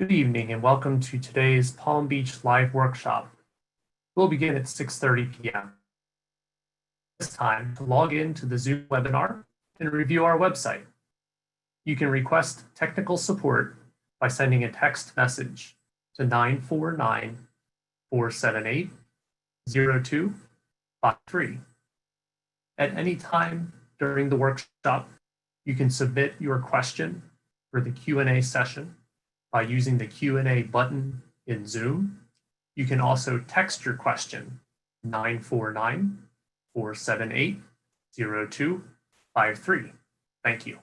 Good evening and welcome to today's Palm Beach live workshop. We'll begin at 6:30 p.m. It's time to log in to the Zoom webinar and review our website. You can request technical support by sending a text message to 949-478-0253. At any time during the workshop, you can submit your question for the Q&A session by using the Q&A button in Zoom. You can also text your question 949-478-0253. Thank you.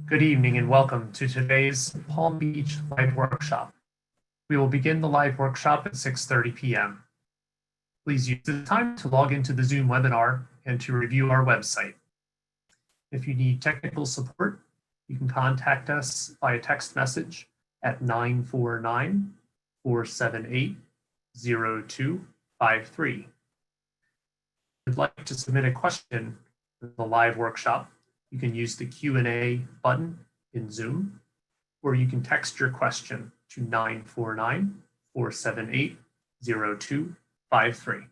Good evening and welcome to today's Palm Beach live workshop. We will begin the live workshop at 6:30 p.m. Please use the time to log into the Zoom webinar and to review our website. If you need technical support, you can contact us via text message at 949-478-0253. If you'd like to submit a question for the live workshop, you can use the Q&A button in Zoom, or you can text your question to 949-478-0253.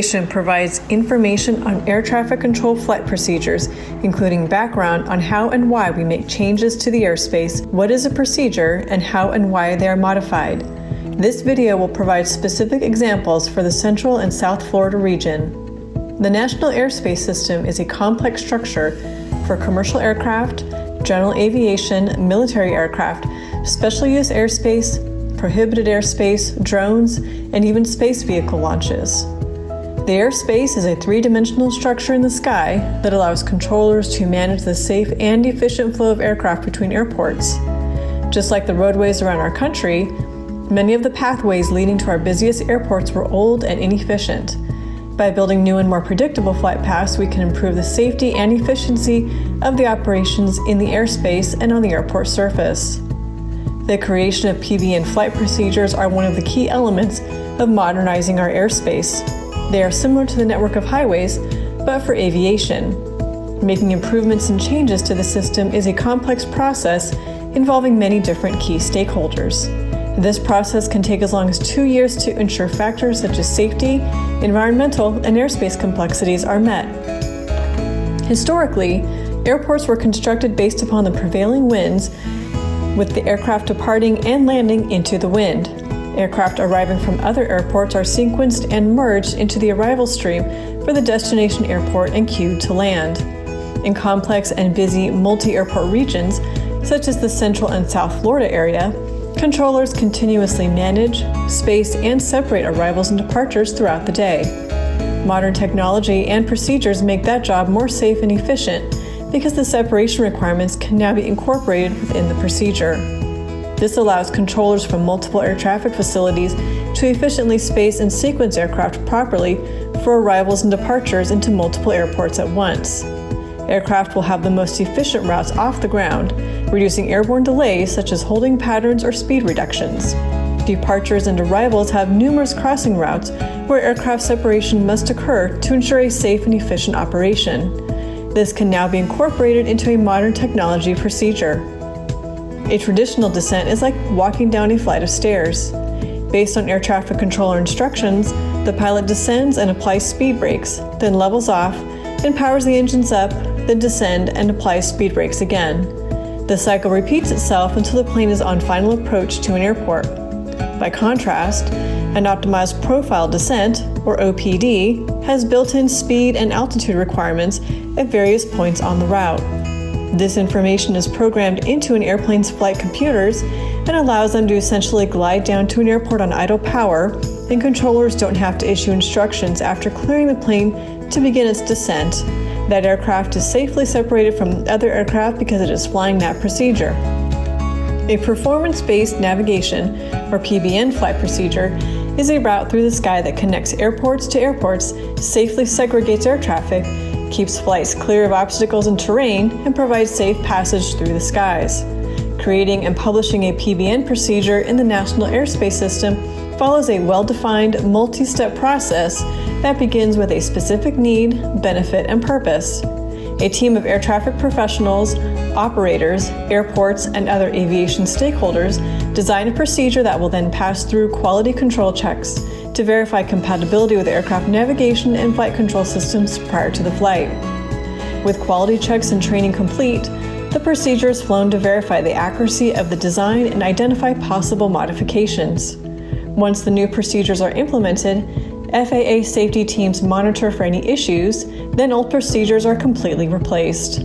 Aviation provides information on air traffic control flight procedures, including background on how and why we make changes to the airspace, what is a procedure, and how and why they are modified. This video will provide specific examples for the Central and South Florida region. The National Airspace System is a complex structure for commercial aircraft, general aviation, military aircraft, special use airspace, prohibited airspace, drones, and even space vehicle launches. The airspace is a three-dimensional structure in the sky that allows controllers to manage the safe and efficient flow of aircraft between airports. Just like the roadways around our country, many of the pathways leading to our busiest airports were old and inefficient. By building new and more predictable flight paths, we can improve the safety and efficiency of the operations in the airspace and on the airport surface. The creation of PBN flight procedures are one of the key elements of modernizing our airspace. They are similar to the network of highways, but for aviation. Making improvements and changes to the system is a complex process involving many different key stakeholders. This process can take as long as 2 years to ensure factors such as safety, environmental, and airspace complexities are met. Historically, airports were constructed based upon the prevailing winds, with the aircraft departing and landing into the wind. Aircraft arriving from other airports are sequenced and merged into the arrival stream for the destination airport and queued to land. In complex and busy multi-airport regions, such as the Central and South Florida area, controllers continuously manage, space, and separate arrivals and departures throughout the day. Modern technology and procedures make that job more safe and efficient because the separation requirements can now be incorporated within the procedure. This allows controllers from multiple air traffic facilities to efficiently space and sequence aircraft properly for arrivals and departures into multiple airports at once. Aircraft will have the most efficient routes off the ground, reducing airborne delays such as holding patterns or speed reductions. Departures and arrivals have numerous crossing routes where aircraft separation must occur to ensure a safe and efficient operation. This can now be incorporated into a modern technology procedure. A traditional descent is like walking down a flight of stairs. Based on air traffic controller instructions, the pilot descends and applies speed brakes, then levels off and powers the engines up, then descend and applies speed brakes again. The cycle repeats itself until the plane is on final approach to an airport. By contrast, an optimized profile descent, or OPD, has built-in speed and altitude requirements at various points on the route. This information is programmed into an airplane's flight computers and allows them to essentially glide down to an airport on idle power, and controllers don't have to issue instructions after clearing the plane to begin its descent. That aircraft is safely separated from other aircraft because it is flying that procedure. A performance-based navigation, or PBN flight procedure, is a route through the sky that connects airports to airports, safely segregates air traffic, keeps flights clear of obstacles and terrain, and provides safe passage through the skies. Creating and publishing a PBN procedure in the National Airspace System follows a well-defined, multi-step process that begins with a specific need, benefit, and purpose. A team of air traffic professionals, operators, airports, and other aviation stakeholders design a procedure that will then pass through quality control checks to verify compatibility with aircraft navigation and flight control systems prior to the flight. With quality checks and training complete, the procedure is flown to verify the accuracy of the design and identify possible modifications. Once the new procedures are implemented, FAA safety teams monitor for any issues, then old procedures are completely replaced.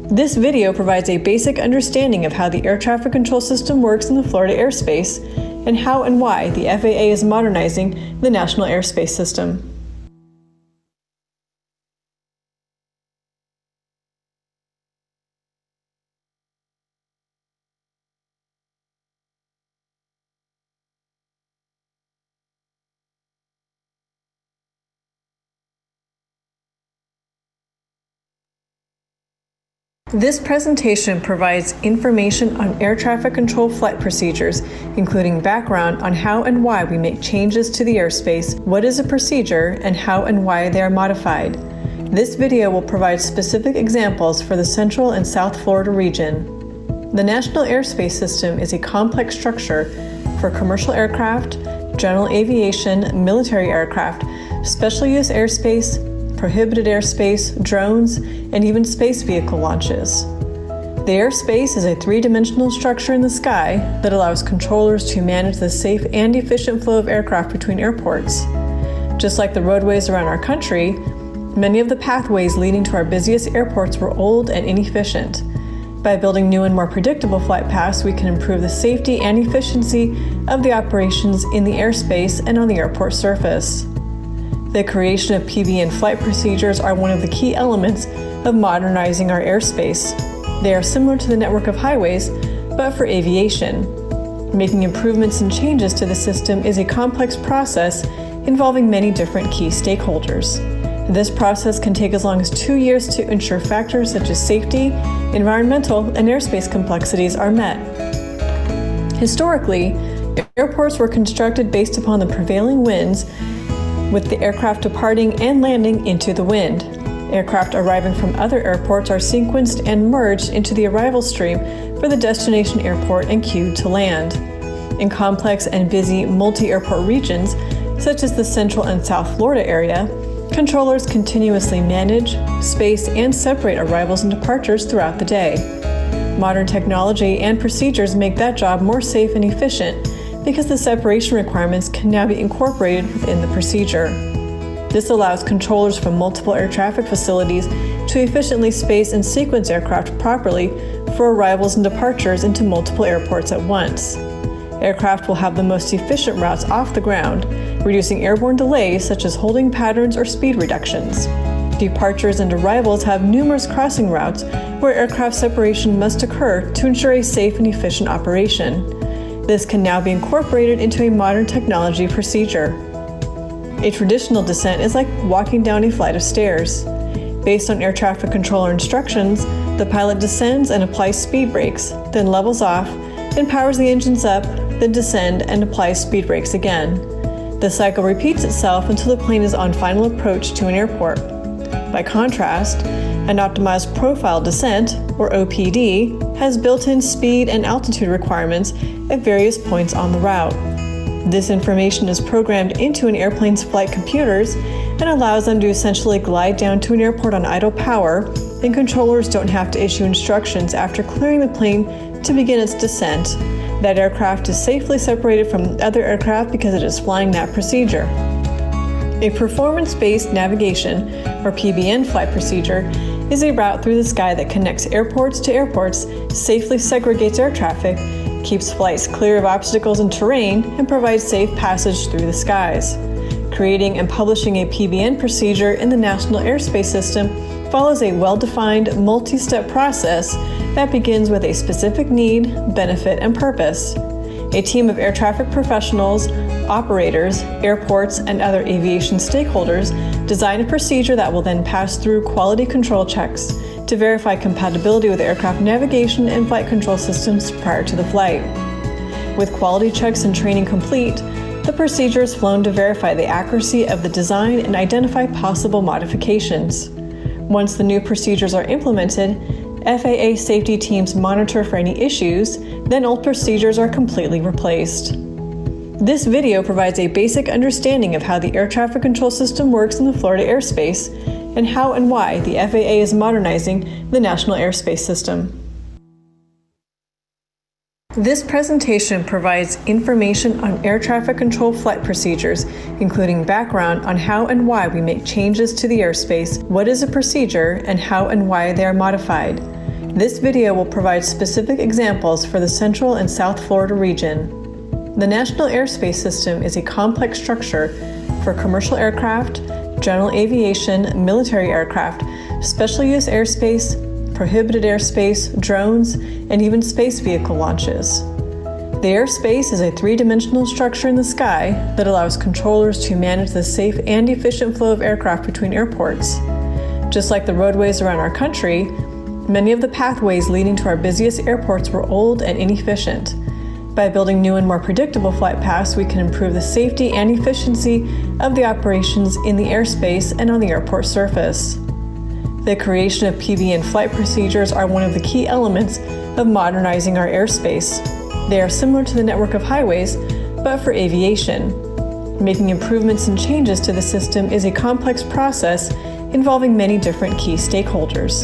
This video provides a basic understanding of how the air traffic control system works in the Florida airspace and how and why the FAA is modernizing the National Airspace System. This presentation provides information on air traffic control flight procedures, including background on how and why we make changes to the airspace, what is a procedure, and how and why they are modified. This video will provide specific examples for the Central and South Florida region. The National Airspace System is a complex structure for commercial aircraft, general aviation, military aircraft, special use airspace, prohibited airspace, drones, and even space vehicle launches. The airspace is a three-dimensional structure in the sky that allows controllers to manage the safe and efficient flow of aircraft between airports. Just like the roadways around our country, many of the pathways leading to our busiest airports were old and inefficient. By building new and more predictable flight paths, we can improve the safety and efficiency of the operations in the airspace and on the airport surface. The creation of PBN flight procedures are one of the key elements of modernizing our airspace. They are similar to the network of highways, but for aviation. Making improvements and changes to the system is a complex process involving many different key stakeholders. This process can take as long as 2 years to ensure factors such as safety, environmental, and airspace complexities are met. Historically, airports were constructed based upon the prevailing winds, with the aircraft departing and landing into the wind. Aircraft arriving from other airports are sequenced and merged into the arrival stream for the destination airport and queued to land. In complex and busy multi-airport regions, such as the Central and South Florida area, controllers continuously manage, space, and separate arrivals and departures throughout the day. Modern technology and procedures make that job more safe and efficient because the separation requirements can now be incorporated within the procedure. This allows controllers from multiple air traffic facilities to efficiently space and sequence aircraft properly for arrivals and departures into multiple airports at once. Aircraft will have the most efficient routes off the ground, reducing airborne delays such as holding patterns or speed reductions. Departures and arrivals have numerous crossing routes where aircraft separation must occur to ensure a safe and efficient operation. This can now be incorporated into a modern technology procedure. A traditional descent is like walking down a flight of stairs. Based on air traffic controller instructions, the pilot descends and applies speed brakes, then levels off, and powers the engines up, then descend and applies speed brakes again. The cycle repeats itself until the plane is on final approach to an airport. By contrast, an optimized profile descent, or OPD, has built-in speed and altitude requirements at various points on the route. This information is programmed into an airplane's flight computers and allows them to essentially glide down to an airport on idle power, and controllers don't have to issue instructions after clearing the plane to begin its descent. That aircraft is safely separated from other aircraft because it is flying that procedure. A performance-based navigation, or PBN flight procedure, is a route through the sky that connects airports to airports, safely segregates air traffic, keeps flights clear of obstacles and terrain, and provides safe passage through the skies. Creating and publishing a PBN procedure in the National Airspace System follows a well-defined, multi-step process that begins with a specific need, benefit, and purpose. A team of air traffic professionals, operators, airports, and other aviation stakeholders design a procedure that will then pass through quality control checks to verify compatibility with aircraft navigation and flight control systems prior to the flight. With quality checks and training complete, the procedure is flown to verify the accuracy of the design and identify possible modifications. Once the new procedures are implemented, FAA safety teams monitor for any issues, then old procedures are completely replaced. This video provides a basic understanding of how the air traffic control system works in the Florida airspace and how and why the FAA is modernizing the National Airspace System. This presentation provides information on air traffic control flight procedures, including background on how and why we make changes to the airspace, what is a procedure, and how and why they are modified. This video will provide specific examples for the Central and South Florida region. The National Airspace System is a complex structure for commercial aircraft, general aviation, military aircraft, special use airspace, prohibited airspace, drones, and even space vehicle launches. The airspace is a three-dimensional structure in the sky that allows controllers to manage the safe and efficient flow of aircraft between airports. Just like the roadways around our country, many of the pathways leading to our busiest airports were old and inefficient. By building new and more predictable flight paths, we can improve the safety and efficiency of the operations in the airspace and on the airport surface. The creation of PBN flight procedures are one of the key elements of modernizing our airspace. They are similar to the network of highways, but for aviation. Making improvements and changes to the system is a complex process involving many different key stakeholders.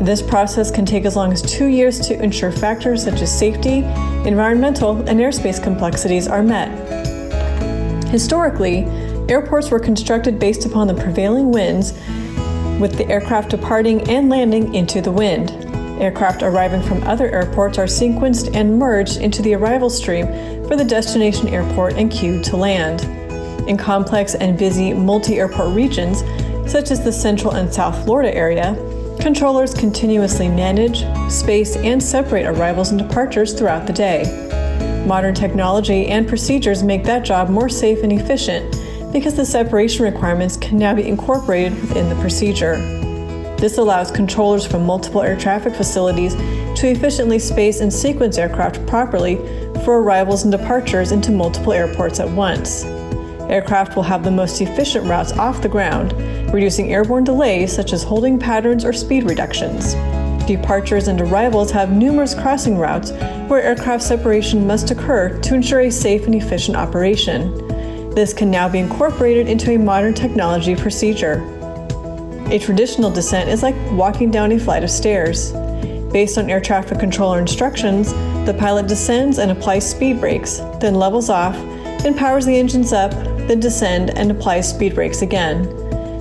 This process can take as long as 2 years to ensure factors such as safety, environmental, and airspace complexities are met. Historically, airports were constructed based upon the prevailing winds, with the aircraft departing and landing into the wind. Aircraft arriving from other airports are sequenced and merged into the arrival stream for the destination airport and queued to land. In complex and busy multi-airport regions, such as the Central and South Florida area, controllers continuously manage, space, and separate arrivals and departures throughout the day. Modern technology and procedures make that job more safe and efficient because the separation requirements can now be incorporated within the procedure. This allows controllers from multiple air traffic facilities to efficiently space and sequence aircraft properly for arrivals and departures into multiple airports at once. Aircraft will have the most efficient routes off the ground, reducing airborne delays such as holding patterns or speed reductions. Departures and arrivals have numerous crossing routes where aircraft separation must occur to ensure a safe and efficient operation. This can now be incorporated into a modern technology procedure. A traditional descent is like walking down a flight of stairs. Based on air traffic controller instructions, the pilot descends and applies speed brakes, then levels off and powers the engines up, then descend and applies speed brakes again.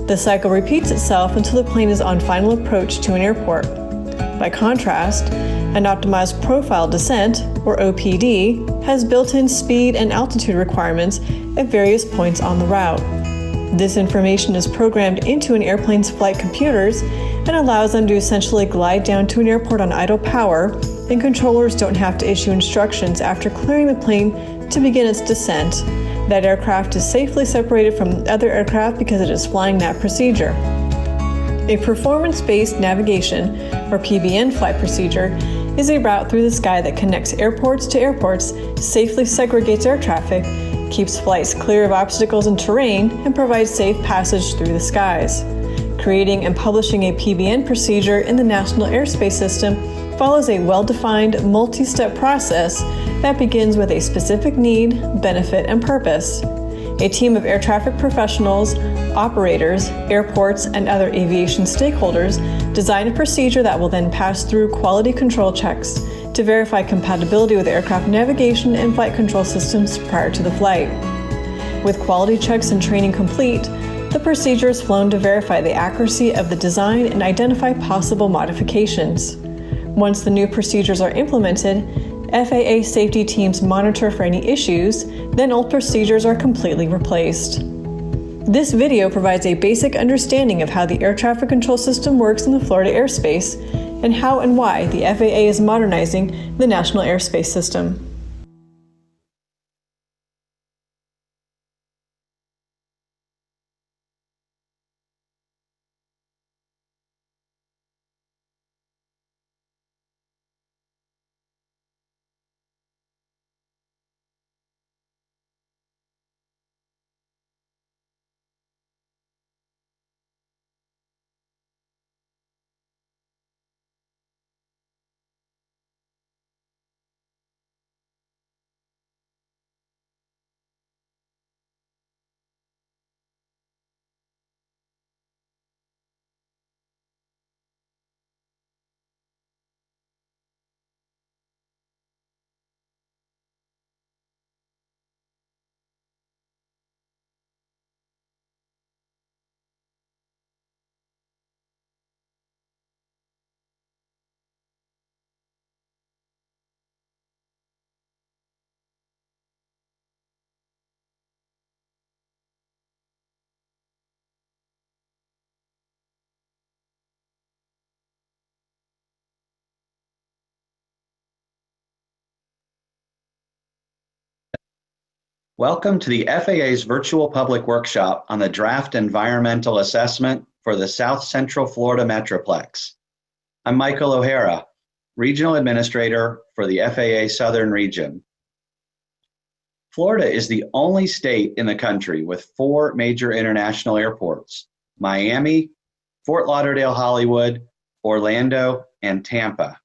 The cycle repeats itself until the plane is on final approach to an airport. By contrast, an optimized profile descent, or OPD, has built-in speed and altitude requirements at various points on the route. This information is programmed into an airplane's flight computers and allows them to essentially glide down to an airport on idle power, and controllers don't have to issue instructions after clearing the plane to begin its descent. That aircraft is safely separated from other aircraft because it is flying that procedure. A performance-based navigation, or PBN flight procedure, is a route through the sky that connects airports to airports, safely segregates air traffic, keeps flights clear of obstacles and terrain, and provides safe passage through the skies. Creating and publishing a PBN procedure in the National Airspace System follows a well-defined, multi-step process that begins with a specific need, benefit, and purpose. A team of air traffic professionals, operators, airports, and other aviation stakeholders design a procedure that will then pass through quality control checks to verify compatibility with aircraft navigation and flight control systems prior to the flight. With quality checks and training complete, the procedure is flown to verify the accuracy of the design and identify possible modifications. Once the new procedures are implemented, FAA safety teams monitor for any issues, then old procedures are completely replaced. This video provides a basic understanding of how the air traffic control system works in the Florida airspace and how and why the FAA is modernizing the National Airspace System. Welcome to the FAA's virtual public workshop on the draft environmental assessment for the South Central Florida Metroplex. I'm Michael O'Hara, Regional Administrator for the FAA Southern Region. Florida is the only state in the country with 4 major international airports: Miami, Fort Lauderdale, Hollywood, Orlando, and Tampa.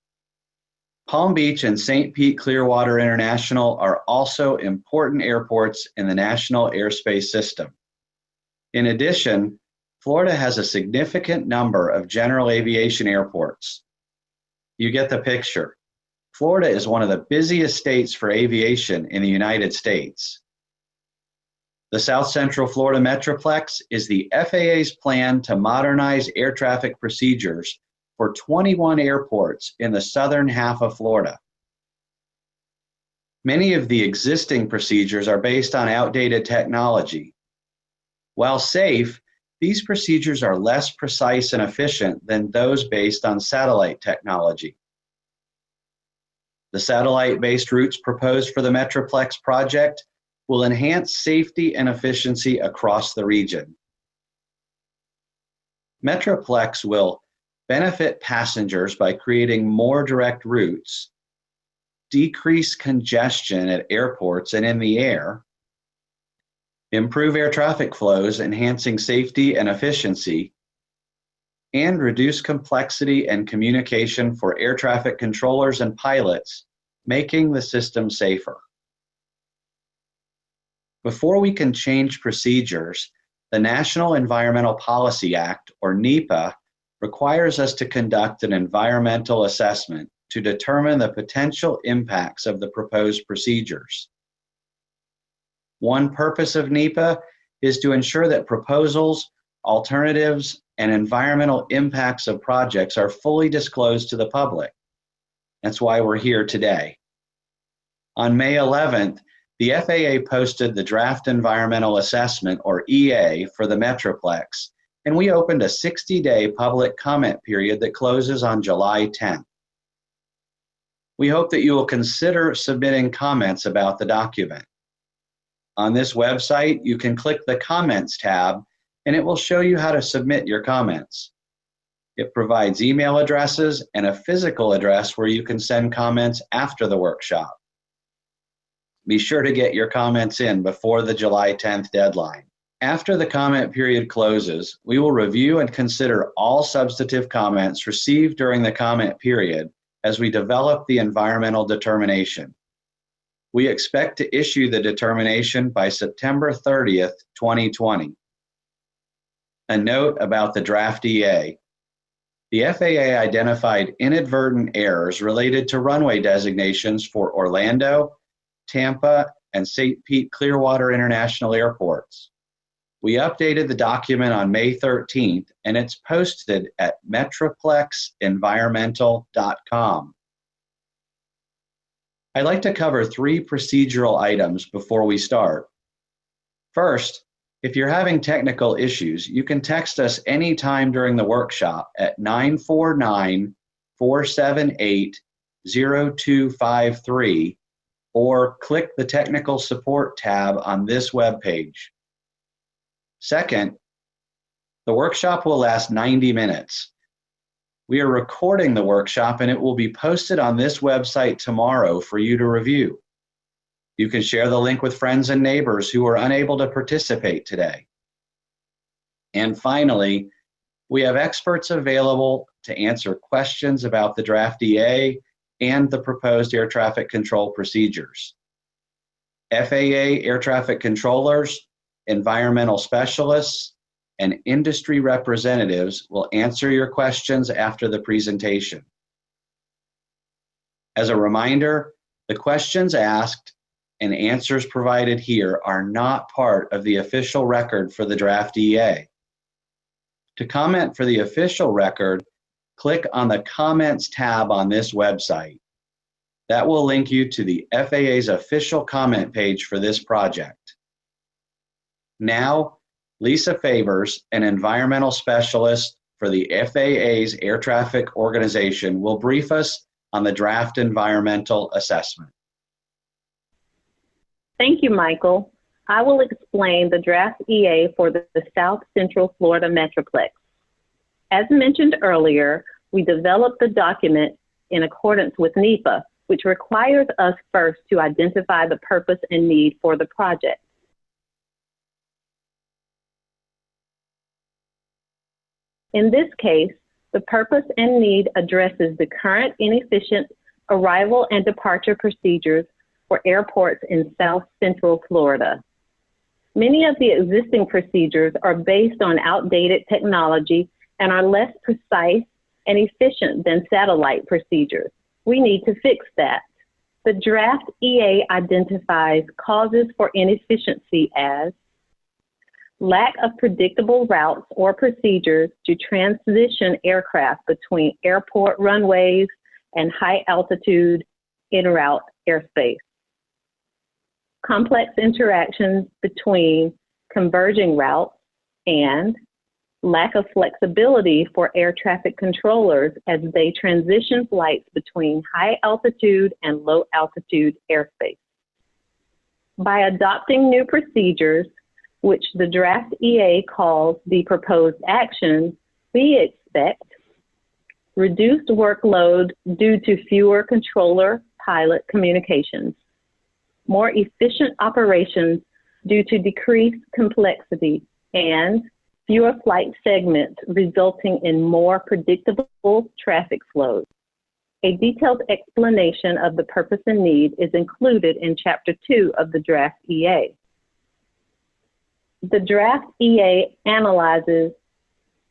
Palm Beach and St. Pete Clearwater International are also important airports in the national airspace system. In addition, Florida has a significant number of general aviation airports. You get the picture. Florida is one of the busiest states for aviation in the United States. The South Central Florida Metroplex is the FAA's plan to modernize air traffic procedures for 21 airports in the southern half of Florida. Many of the existing procedures are based on outdated technology. While safe, these procedures are less precise and efficient than those based on satellite technology. The satellite-based routes proposed for the Metroplex project will enhance safety and efficiency across the region. Metroplex will benefit passengers by creating more direct routes, decrease congestion at airports and in the air, improve air traffic flows, enhancing safety and efficiency, and reduce complexity and communication for air traffic controllers and pilots, making the system safer. Before we can change procedures, the National Environmental Policy Act, or NEPA, requires us to conduct an environmental assessment to determine the potential impacts of the proposed procedures. One purpose of NEPA is to ensure that proposals, alternatives, and environmental impacts of projects are fully disclosed to the public. That's why we're here today. On May 11th, the FAA posted the Draft Environmental Assessment, or EA, for the Metroplex, and we opened a 60-day public comment period that closes on July 10th. We hope that you will consider submitting comments about the document. On this website, you can click the Comments tab, and it will show you how to submit your comments. It provides email addresses and a physical address where you can send comments after the workshop. Be sure to get your comments in before the July 10th deadline. After the comment period closes, we will review and consider all substantive comments received during the comment period as we develop the environmental determination. We expect to issue the determination by September 30th, 2020. A note about the draft EA. The FAA identified inadvertent errors related to runway designations for Orlando, Tampa, and St. Pete Clearwater International Airports. We updated the document on May 13th, and it's posted at metroplexenvironmental.com. I'd like to cover 3 procedural items before we start. First, if you're having technical issues, you can text us anytime during the workshop at 949-478-0253 or click the Technical Support tab on this webpage. Second, the workshop will last 90 minutes. We are recording the workshop and it will be posted on this website tomorrow for you to review. You can share the link with friends and neighbors who are unable to participate today. And finally, we have experts available to answer questions about the draft EA and the proposed air traffic control procedures. FAA air traffic controllers, environmental specialists, and industry representatives will answer your questions after the presentation. As a reminder, the questions asked and answers provided here are not part of the official record for the draft EA. To comment for the official record, click on the Comments tab on this website. That will link you to the FAA's official comment page for this project. Now, Lisa Favors, an environmental specialist for the FAA's Air Traffic Organization, will brief us on the draft environmental assessment. Thank you, Michael. I will explain the draft EA for the South Central Florida Metroplex. As mentioned earlier, we developed the document in accordance with NEPA, which requires us first to identify the purpose and need for the project. In this case, the purpose and need addresses the current inefficient arrival and departure procedures for airports in South Central Florida. Many of the existing procedures are based on outdated technology and are less precise and efficient than satellite procedures. We need to fix that. The draft EA identifies causes for inefficiency as lack of predictable routes or procedures to transition aircraft between airport runways and high altitude en route airspace. Complex interactions between converging routes and lack of flexibility for air traffic controllers as they transition flights between high altitude and low altitude airspace. By adopting new procedures, which the draft EA calls the proposed action, we expect reduced workload due to fewer controller-pilot communications, more efficient operations due to decreased complexity, and fewer flight segments resulting in more predictable traffic flows. A detailed explanation of the purpose and need is included in Chapter 2 of the draft EA. The draft EA analyzes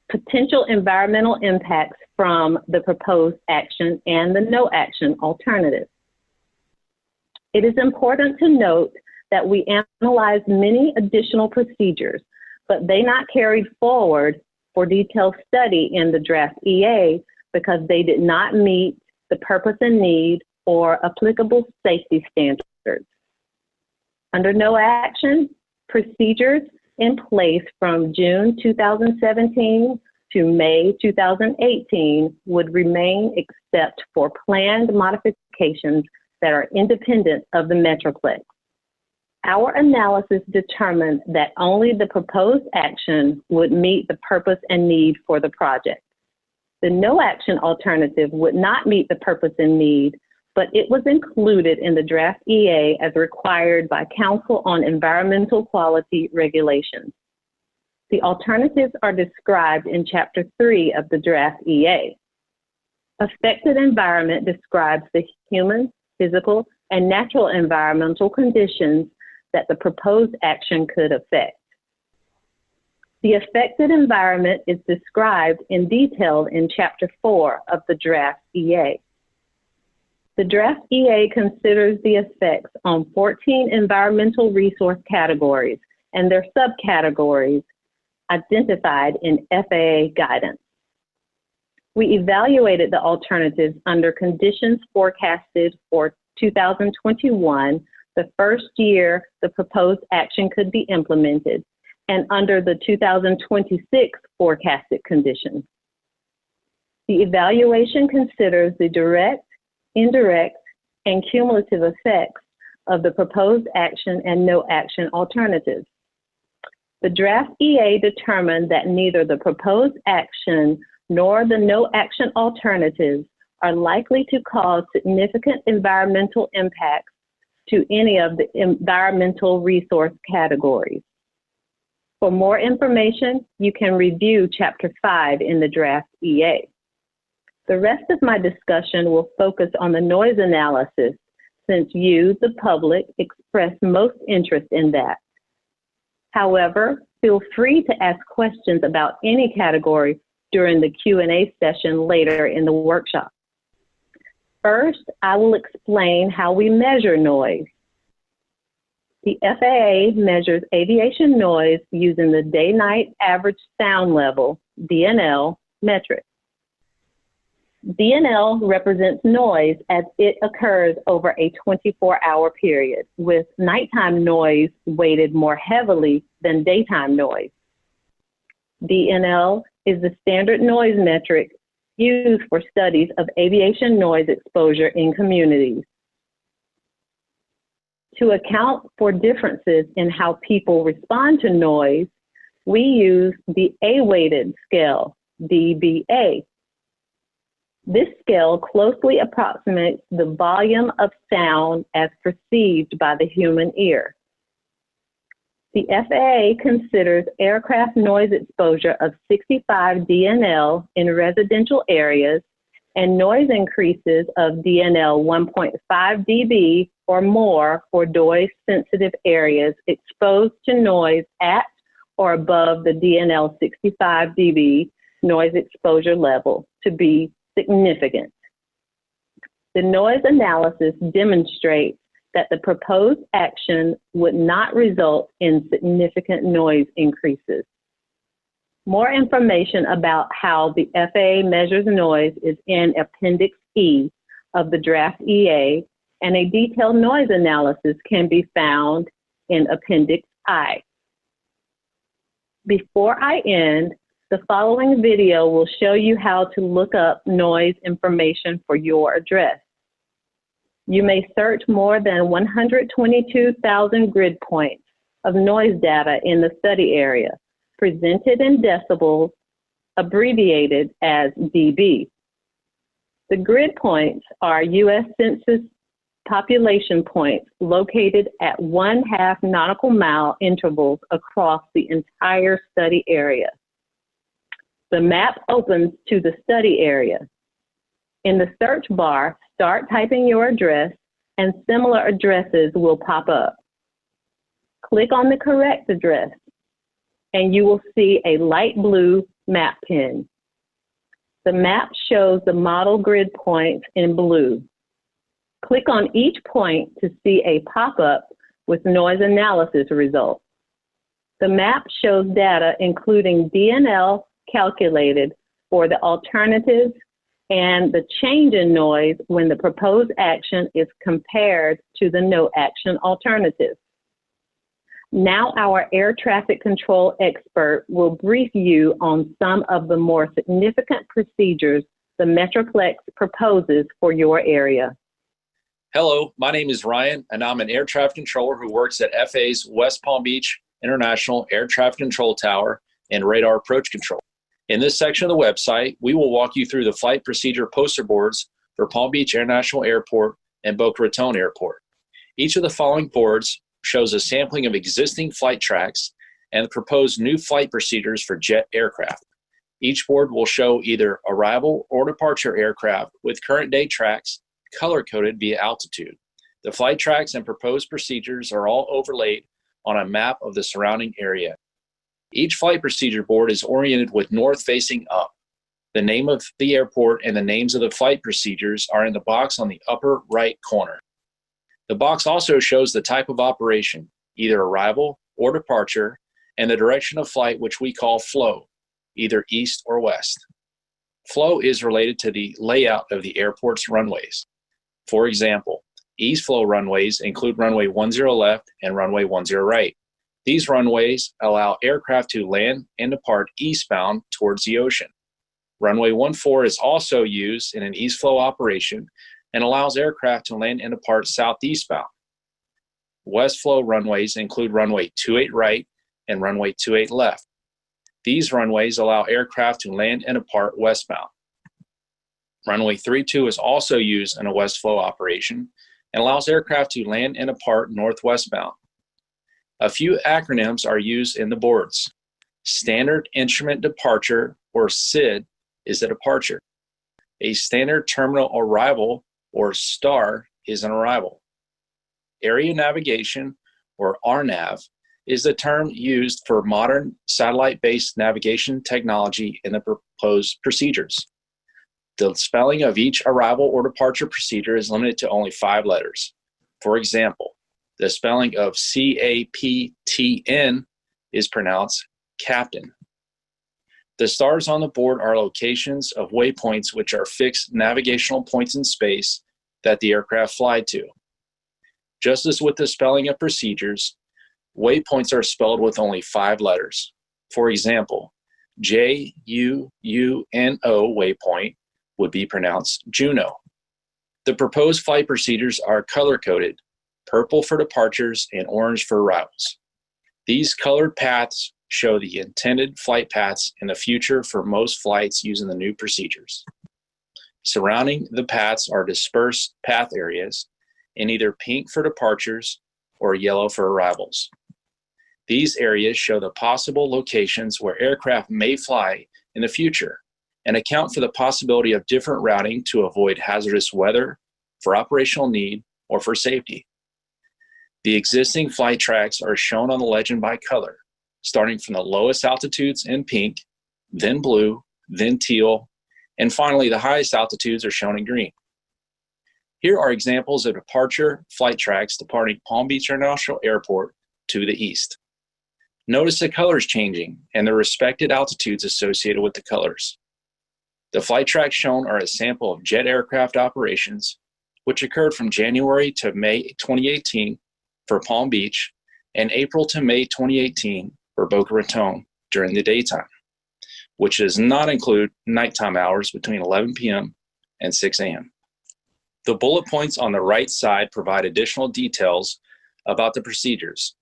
potential environmental impacts from the proposed action and the no action alternative. It is important to note that we analyzed many additional procedures, but they not carried forward for detailed study in the draft EA because they did not meet the purpose and need or applicable safety standards. Under no action, procedures in place from June 2017 to May 2018 would remain except for planned modifications that are independent of the Metroplex. Our analysis determined that only the proposed action would meet the purpose and need for the project. The no action alternative would not meet the purpose and need, but it was included in the draft EA as required by Council on Environmental Quality Regulations. The alternatives are described in Chapter 3 of the draft EA. Affected environment describes the human, physical, and natural environmental conditions that the proposed action could affect. The affected environment is described in detail in Chapter 4 of the draft EA. The draft EA considers the effects on 14 environmental resource categories and their subcategories identified in FAA guidance. We evaluated the alternatives under conditions forecasted for 2021, the first year the proposed action could be implemented, and under the 2026 forecasted conditions. The evaluation considers the direct, indirect, and cumulative effects of the proposed action and no action alternatives. The draft EA determined that neither the proposed action nor the no action alternatives are likely to cause significant environmental impacts to any of the environmental resource categories. For more information, you can review Chapter 5 in the draft EA. The rest of my discussion will focus on the noise analysis since you, the public, expressed most interest in that. However, feel free to ask questions about any category during the Q&A session later in the workshop. First, I will explain how we measure noise. The FAA measures aviation noise using the day-night average sound level, DNL, metric. DNL represents noise as it occurs over a 24-hour period, with nighttime noise weighted more heavily than daytime noise. DNL is the standard noise metric used for studies of aviation noise exposure in communities. To account for differences in how people respond to noise, we use the A-weighted scale, DBA. This scale closely approximates the volume of sound as perceived by the human ear. The FAA considers aircraft noise exposure of 65 DNL in residential areas and noise increases of DNL 1.5 dB or more for noise-sensitive areas exposed to noise at or above the DNL 65 dB noise exposure level to be significant. The noise analysis demonstrates that the proposed action would not result in significant noise increases. More information about how the FAA measures noise is in Appendix E of the draft EA, and a detailed noise analysis can be found in Appendix I. Before I end, the following video will show you how to look up noise information for your address. You may search more than 122,000 grid points of noise data in the study area, presented in decibels, abbreviated as dB. The grid points are U.S. Census population points located at 1/2 nautical mile intervals across the entire study area. The map opens to the study area. In the search bar, start typing your address and similar addresses will pop up. Click on the correct address and you will see a light blue map pin. The map shows the model grid points in blue. Click on each point to see a pop-up with noise analysis results. The map shows data including DNL calculated for the alternatives and the change in noise when the proposed action is compared to the no action alternative. Now our air traffic control expert will brief you on some of the more significant procedures the Metroplex proposes for your area. Hello, my name is Ryan, and I'm an air traffic controller who works at FAA's West Palm Beach International Air Traffic Control Tower and Radar Approach Control. In this section of the website, we will walk you through the flight procedure poster boards for Palm Beach International Airport and Boca Raton Airport. Each of the following boards shows a sampling of existing flight tracks and the proposed new flight procedures for jet aircraft. Each board will show either arrival or departure aircraft with current day tracks color-coded via altitude. The flight tracks and proposed procedures are all overlaid on a map of the surrounding area. Each flight procedure board is oriented with north facing up. The name of the airport and the names of the flight procedures are in the box on the upper right corner. The box also shows the type of operation, either arrival or departure, and the direction of flight, which we call flow, either east or west. Flow is related to the layout of the airport's runways. For example, east flow runways include runway 10 left and runway 10 right. These runways allow aircraft to land and depart eastbound towards the ocean. Runway 14 is also used in an east flow operation and allows aircraft to land and depart southeastbound. West flow runways include runway 28 right and runway 28 left. These runways allow aircraft to land and depart westbound. Runway 32 is also used in a west flow operation and allows aircraft to land and depart northwestbound. A few acronyms are used in the boards. Standard Instrument Departure, or SID, is a departure. A Standard Terminal Arrival, or STAR, is an arrival. Area Navigation, or RNAV, is the term used for modern satellite-based navigation technology in the proposed procedures. The spelling of each arrival or departure procedure is limited to only 5 letters. For example, the spelling of CAPTN is pronounced captain. The stars on the board are locations of waypoints, which are fixed navigational points in space that the aircraft fly to. Just as with the spelling of procedures, waypoints are spelled with only 5 letters. For example, JUUNO waypoint would be pronounced Juno. The proposed flight procedures are color-coded, purple for departures and orange for arrivals. These colored paths show the intended flight paths in the future for most flights using the new procedures. Surrounding the paths are dispersed path areas in either pink for departures or yellow for arrivals. These areas show the possible locations where aircraft may fly in the future and account for the possibility of different routing to avoid hazardous weather, for operational need, or for safety. The existing flight tracks are shown on the legend by color, starting from the lowest altitudes in pink, then blue, then teal, and finally the highest altitudes are shown in green. Here are examples of departure flight tracks departing Palm Beach International Airport to the east. Notice the colors changing and the respected altitudes associated with the colors. The flight tracks shown are a sample of jet aircraft operations, which occurred from January to May 2018 for Palm Beach and April to May 2018 for Boca Raton during the daytime, which does not include nighttime hours between 11 p.m. and 6 a.m. The bullet points on the right side provide additional details about the procedures.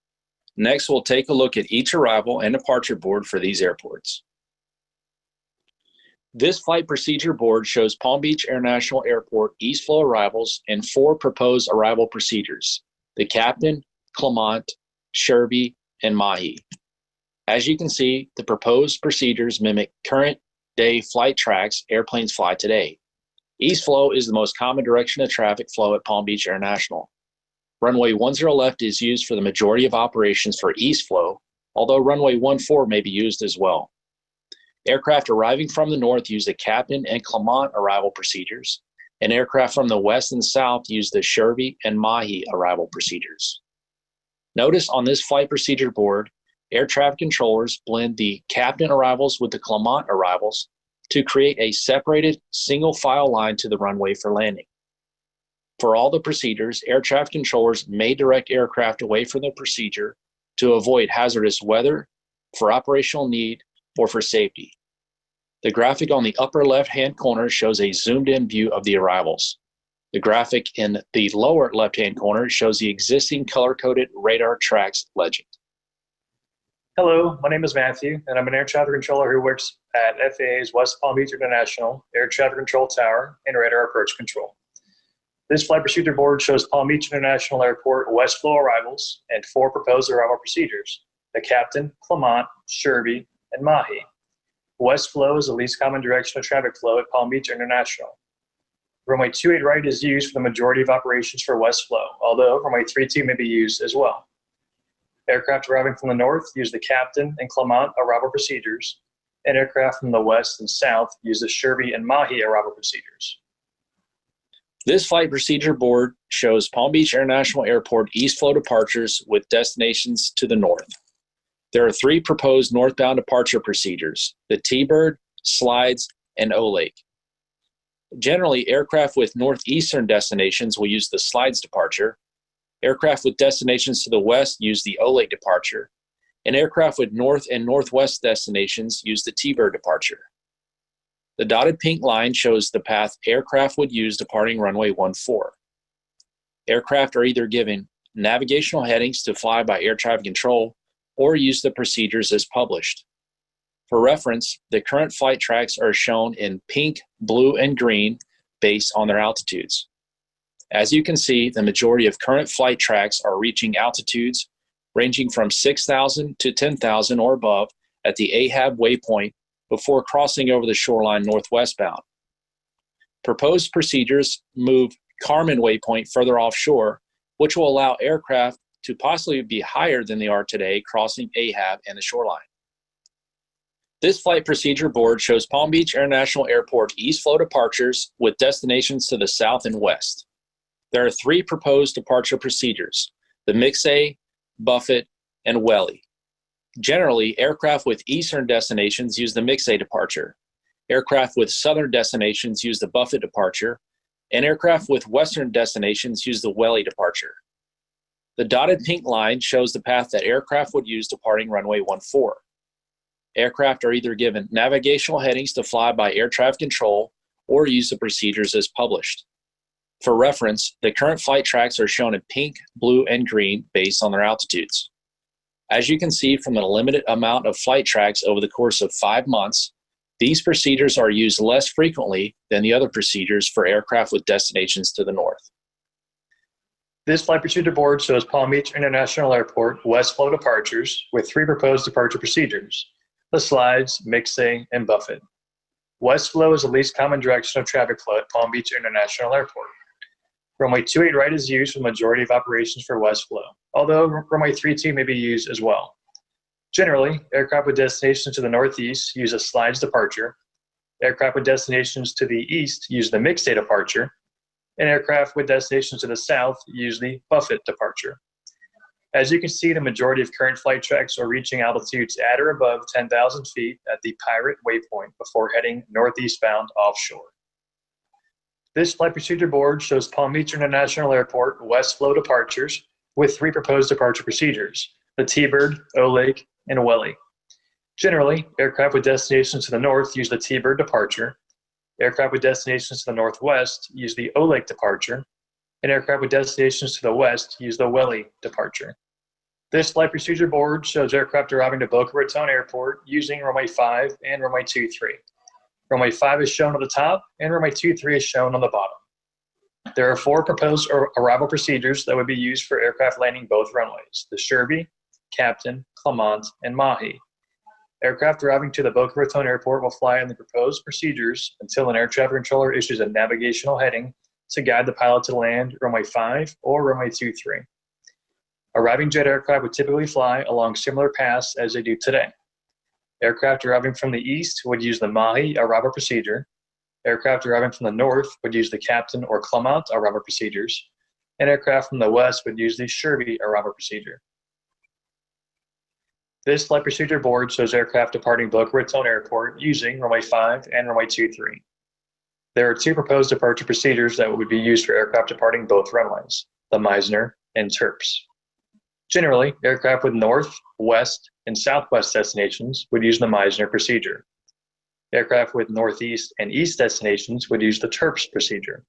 Next, we'll take a look at each arrival and departure board for these airports. This flight procedure board shows Palm Beach International Airport East Flow arrivals and 4 proposed arrival procedures: the Captain, Clement, Sherby, and Mahi. As you can see, the proposed procedures mimic current day flight tracks airplanes fly today. East flow is the most common direction of traffic flow at Palm Beach International. Runway 10 left is used for the majority of operations for east flow, although runway 14 may be used as well. Aircraft arriving from the north use the Captain and Clement arrival procedures, and aircraft from the west and south use the Sherby and Mahi arrival procedures. Notice on this flight procedure board, air traffic controllers blend the Captain arrivals with the Clement arrivals to create a separated single file line to the runway for landing. For all the procedures, air traffic controllers may direct aircraft away from the procedure to avoid hazardous weather, for operational need, or for safety. The graphic on the upper left-hand corner shows a zoomed-in view of the arrivals. The graphic in the lower left-hand corner shows the existing color-coded radar tracks legend. Hello, my name is Matthew, and I'm an air traffic controller who works at FAA's West Palm Beach International Air Traffic Control Tower and Radar Approach Control. This flight procedure board shows Palm Beach International Airport West flow arrivals and 4 proposed arrival procedures: the Captain, Clement, Sherby, and Mahi. West flow is the least common direction of traffic flow at Palm Beach International. Runway 28 right is used for the majority of operations for west flow, although runway 32 may be used as well. Aircraft arriving from the north use the Captain and Clement arrival procedures, and aircraft from the west and south use the Sherby and Mahi arrival procedures. This flight procedure board shows Palm Beach International Airport east flow departures with destinations to the north. There are 3 proposed northbound departure procedures: the T-Bird, Slides, and O-Lake. Generally, aircraft with northeastern destinations will use the Slides departure. Aircraft with destinations to the west use the O-Lake departure, and aircraft with north and northwest destinations use the T-Bird departure. The dotted pink line shows the path aircraft would use departing runway 14. Aircraft are either given navigational headings to fly by air traffic control or use the procedures as published. For reference, the current flight tracks are shown in pink, blue, and green based on their altitudes. As you can see, the majority of current flight tracks are reaching altitudes ranging from 6,000 to 10,000 or above at the Ahab waypoint before crossing over the shoreline northwestbound. Proposed procedures move Carmen waypoint further offshore, which will allow aircraft to possibly be higher than they are today crossing Ahab and the shoreline. This flight procedure board shows Palm Beach International Airport east flow departures with destinations to the south and west. There are 3 proposed departure procedures: the Mixay, Buffett, and Welly. Generally, aircraft with eastern destinations use the Mixay departure. Aircraft with southern destinations use the Buffett departure, and aircraft with western destinations use the Welly departure. The dotted pink line shows the path that aircraft would use departing runway 14. Aircraft are either given navigational headings to fly by air traffic control or use the procedures as published. For reference, the current flight tracks are shown in pink, blue, and green based on their altitudes. As you can see from the limited amount of flight tracks over the course of 5 months, these procedures are used less frequently than the other procedures for aircraft with destinations to the north. This flight procedure board shows Palm Beach International Airport west flow departures with 3 proposed departure procedures: the Slides, Mixay, and Buffett. West flow is the least common direction of traffic flow at Palm Beach International Airport. Runway 28 right is used for the majority of operations for west flow, although runway 32 may be used as well. Generally, aircraft with destinations to the northeast use a slides departure, aircraft with destinations to the east use the mixed day departure, and aircraft with destinations to the south use the buffet departure. As you can see, the majority of current flight tracks are reaching altitudes at or above 10,000 feet at the Pirate waypoint before heading northeastbound offshore. This flight procedure board shows Palm Beach International Airport west flow departures with 3 proposed departure procedures, the T-Bird, O-Lake, and Welly. Generally, aircraft with destinations to the north use the T-Bird departure, aircraft with destinations to the northwest use the O-Lake departure, and aircraft with destinations to the west use the Welly departure. This flight procedure board shows aircraft arriving to Boca Raton Airport using runway 5 and runway 23. Runway 5 is shown on the top, and runway 23 is shown on the bottom. There are 4 proposed arrival procedures that would be used for aircraft landing both runways, the Sherby, Captain, Clement, and Mahi. Aircraft arriving to the Boca Raton Airport will fly in the proposed procedures until an air traffic controller issues a navigational heading to guide the pilot to land runway 5 or runway 23. Arriving jet aircraft would typically fly along similar paths as they do today. Aircraft arriving from the east would use the Mahi arrival procedure. Aircraft arriving from the north would use the Captain or Clement arrival procedures. And aircraft from the west would use the Sherby arrival procedure. This flight procedure board shows aircraft departing Boca Raton Airport using runway 5 and runway 23. There are 2 proposed departure procedures that would be used for aircraft departing both runways, the Meisner and Terps. Generally, aircraft with north, west, and southwest destinations would use the Meisner procedure. Aircraft with northeast and east destinations would use the Terps procedure.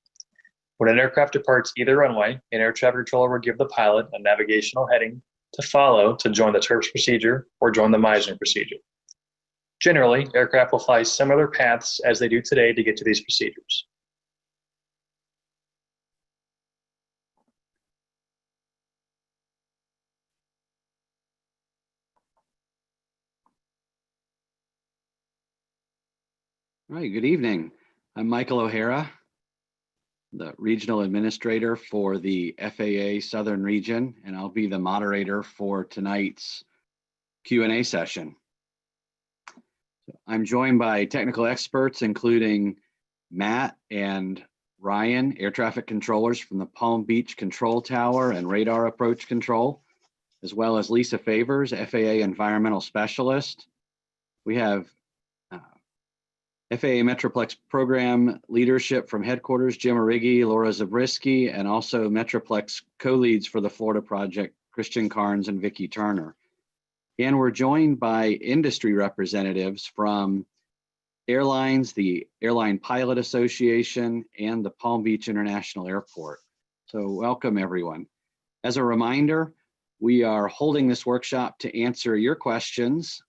When an aircraft departs either runway, an air traffic controller will give the pilot a navigational heading to follow to join the Terps procedure or join the Meisner procedure. Generally, aircraft will fly similar paths as they do today to get to these procedures. All right, good evening. I'm Michael O'Hara, the Regional Administrator for the FAA Southern Region, and I'll be the moderator for tonight's Q&A session. I'm joined by technical experts, including Matt and Ryan, air traffic controllers from the Palm Beach Control Tower and Radar Approach Control, as well as Lisa Favors, FAA Environmental Specialist. We have FAA Metroplex Program Leadership from headquarters, Jim Origi, Laura Zabriskie, and also Metroplex co-leads for the Florida project, Christian Carnes and Vicki Turner. And we're joined by industry representatives from airlines, the Airline Pilot Association, and the Palm Beach International Airport. So welcome everyone. As a reminder, we are holding this workshop to answer your questions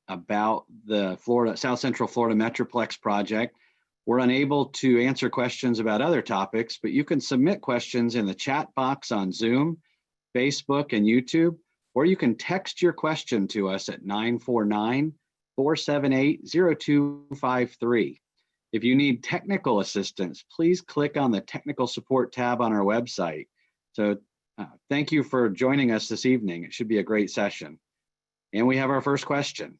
about the South Central Florida Metroplex project. We're unable to answer questions about other topics, but you can submit questions in the chat box on Zoom, Facebook, and YouTube, or you can text your question to us at 949-478-0253. If you need technical assistance, please click on the technical support tab on our website. So thank you for joining us this evening. It should be a great session. And we have our first question.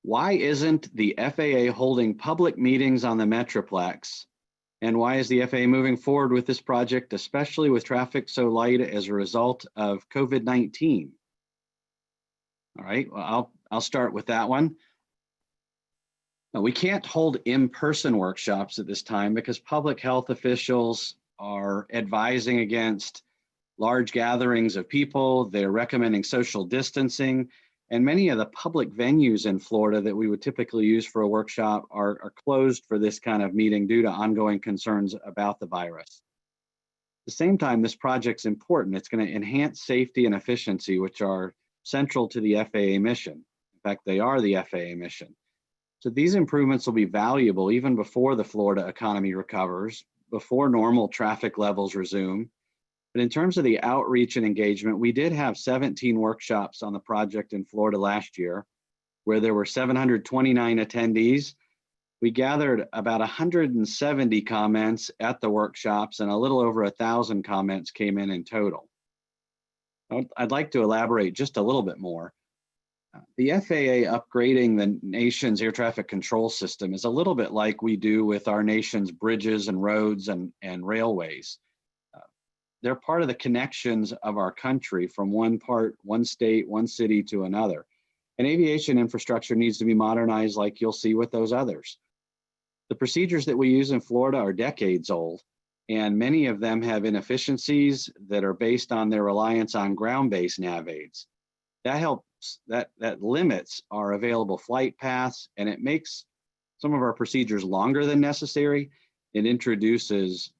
Why isn't the FAA holding public meetings on the Metroplex? And why is the FAA moving forward with this project, especially with traffic so light as a result of COVID-19? All right, well, I'll start with that one. Now, we can't hold in-person workshops at this time because public health officials are advising against large gatherings of people. They're recommending social distancing. And many of the public venues in Florida that we would typically use for a workshop are closed for this kind of meeting due to ongoing concerns about the virus. At the same time, this project's important. It's going to enhance safety and efficiency, which are central to the FAA mission. In fact, they are the FAA mission. So these improvements will be valuable even before the Florida economy recovers, before normal traffic levels resume. But in terms of the outreach and engagement, we did have 17 workshops on the project in Florida last year. where there were 729 attendees. We gathered about 170 comments at the workshops, and a little over 1,000 comments came in total. I'd like to elaborate just a little bit more. The FAA upgrading the nation's air traffic control system is a little bit like we do with our nation's bridges and roads and railways. They're part of the connections of our country from one part, one state, one city to another. And aviation infrastructure needs to be modernized like you'll see with those others. The procedures that we use in Florida are decades old, and many of them have inefficiencies that are based on their reliance on ground-based nav aids. That limits our available flight paths, and it makes some of our procedures longer than necessary. It introduces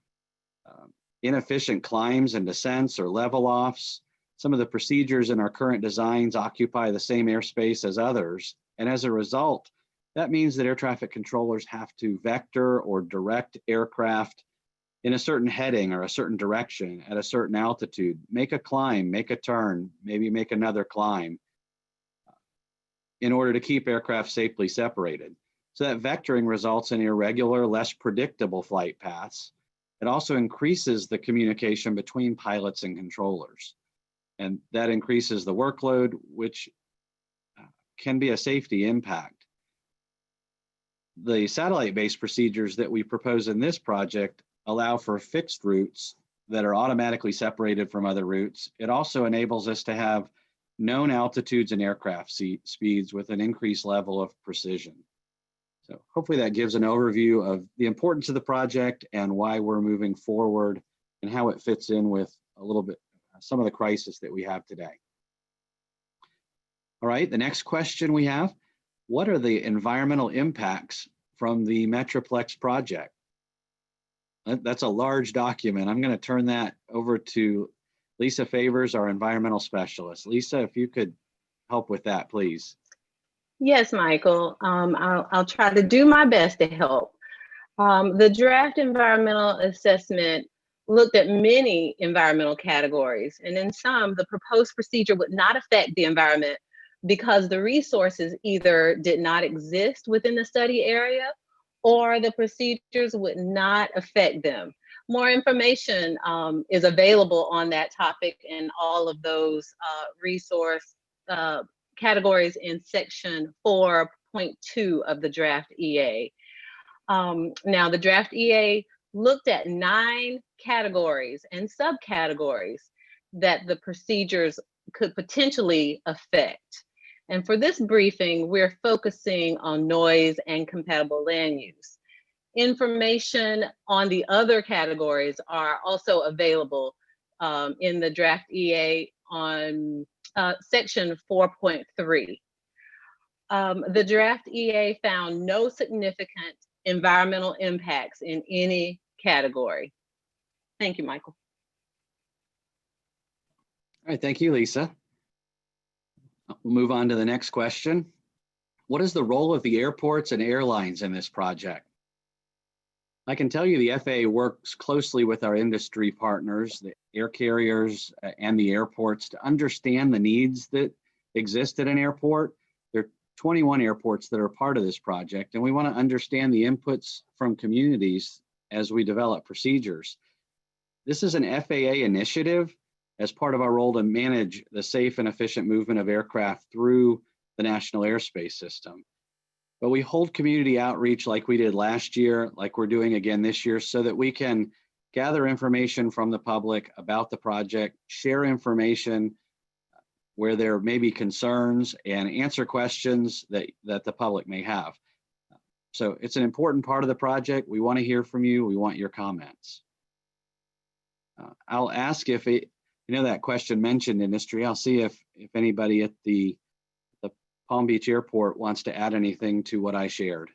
inefficient climbs and descents or level offs. Some of the procedures in our current designs occupy the same airspace as others, and as a result, that means that air traffic controllers have to vector or direct aircraft in a certain heading or a certain direction at a certain altitude, make a climb, make a turn, maybe make another climb in order to keep aircraft safely separated. So that vectoring results in irregular, less predictable flight paths. It also increases the communication between pilots and controllers. And that increases the workload, which can be a safety impact. The satellite-based procedures that we propose in this project allow for fixed routes that are automatically separated from other routes. It also enables us to have known altitudes and aircraft speeds with an increased level of precision. So hopefully that gives an overview of the importance of the project and why we're moving forward and how it fits in with a little bit some of the crisis that we have today. All right, the next question we have, what are the environmental impacts from the Metroplex project? That's a large document. I'm going to turn that over to Lisa Favors, our environmental specialist. Lisa, if you could help with that, please. Yes, Michael. I'll try to do my best to help. The draft environmental assessment looked at many environmental categories, and in some, the proposed procedure would not affect the environment because the resources either did not exist within the study area or the procedures would not affect them. More information is available on that topic and all of those resource categories in section 4.2 of the draft EA. Now, the draft EA looked at 9 categories and subcategories that the procedures could potentially affect. And for this briefing, we're focusing on noise and compatible land use. Information on the other categories are also available in the draft EA on section 4.3. The draft EA found no significant environmental impacts in any category. Thank you, Michael. All right, thank you, Lisa. We'll move on to the next question. What is the role of the airports and airlines in this project? I can tell you the FAA works closely with our industry partners, the air carriers and the airports to understand the needs that exist at an airport. There are 21 airports that are part of this project, and we want to understand the inputs from communities as we develop procedures. This is an FAA initiative as part of our role to manage the safe and efficient movement of aircraft through the national airspace system. But we hold community outreach like we did last year, like we're doing again this year, so that we can gather information from the public about the project, share information where there may be concerns, and answer questions that the public may have. So it's an important part of the project. We want to hear from you. We want your comments. I'll ask if that question mentioned industry. I'll see if anybody at the Palm Beach Airport wants to add anything to what I shared.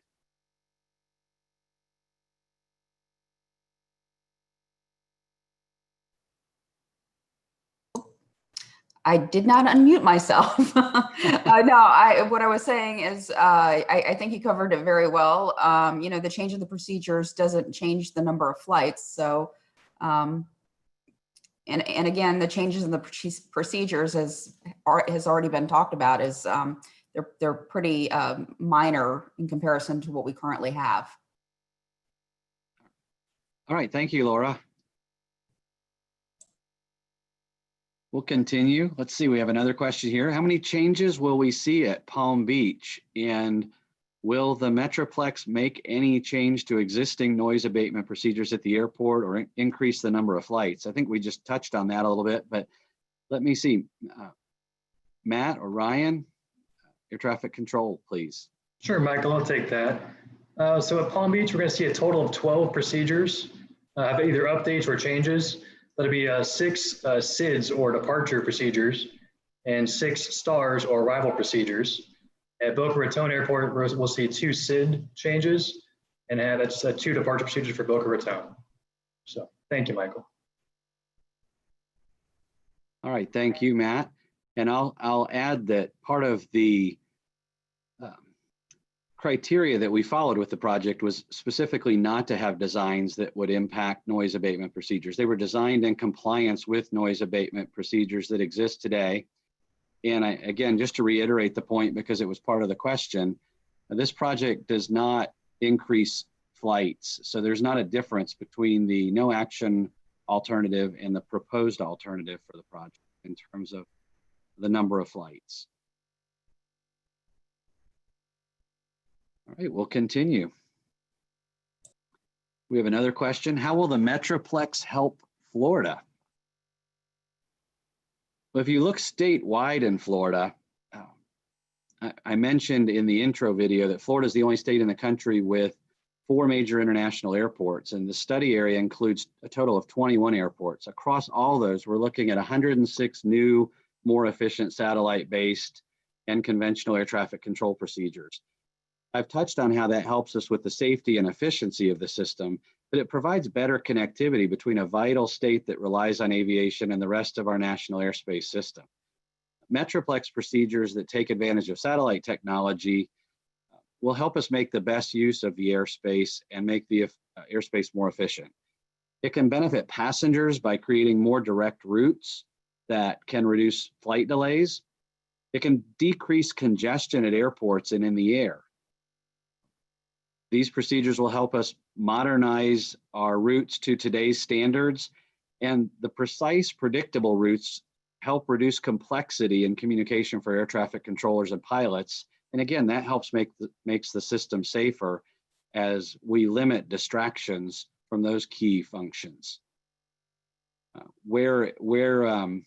I did not unmute myself. No, what I was saying is I think you covered it very well. The change of the procedures doesn't change the number of flights. So, and again, the changes in the procedures has already been talked about is they're pretty minor in comparison to what we currently have. All right, thank you, Laura. We'll continue. Let's see, we have another question here. How many changes will we see at Palm Beach? And will the Metroplex make any change to existing noise abatement procedures at the airport or increase the number of flights? I think we just touched on that a little bit, but let me see. Matt or Ryan, air traffic control, please. Sure, Michael, I'll take that. So at Palm Beach, we're going to see a total of 12 procedures, either updates or changes. That'll be 6 SIDS or departure procedures and 6 STARS or arrival procedures. At Boca Raton Airport, we'll see 2 SID changes, and that's 2 departure procedures for Boca Raton. So thank you, Michael. All right, thank you, Matt. And I'll add that part of the criteria that we followed with the project was specifically not to have designs that would impact noise abatement procedures. They were designed in compliance with noise abatement procedures that exist today. And again, just to reiterate the point, because it was part of the question, this project does not increase flights. So there's not a difference between the no action alternative and the proposed alternative for the project in terms of the number of flights. All right, we'll continue. We have another question. How will the Metroplex help Florida? Well, if you look statewide in Florida, I mentioned in the intro video that Florida is the only state in the country with 4 major international airports, and the study area includes a total of 21 airports. Across all those, we're looking at 106 new, more efficient satellite-based and conventional air traffic control procedures. I've touched on how that helps us with the safety and efficiency of the system, but it provides better connectivity between a vital state that relies on aviation and the rest of our national airspace system. Metroplex procedures that take advantage of satellite technology will help us make the best use of the airspace and make the airspace more efficient. It can benefit passengers by creating more direct routes that can reduce flight delays. It can decrease congestion at airports and in the air. These procedures will help us modernize our routes to today's standards, and the precise, predictable routes help reduce complexity in communication for air traffic controllers and pilots. And again, that helps makes the system safer as we limit distractions from those key functions. Where we're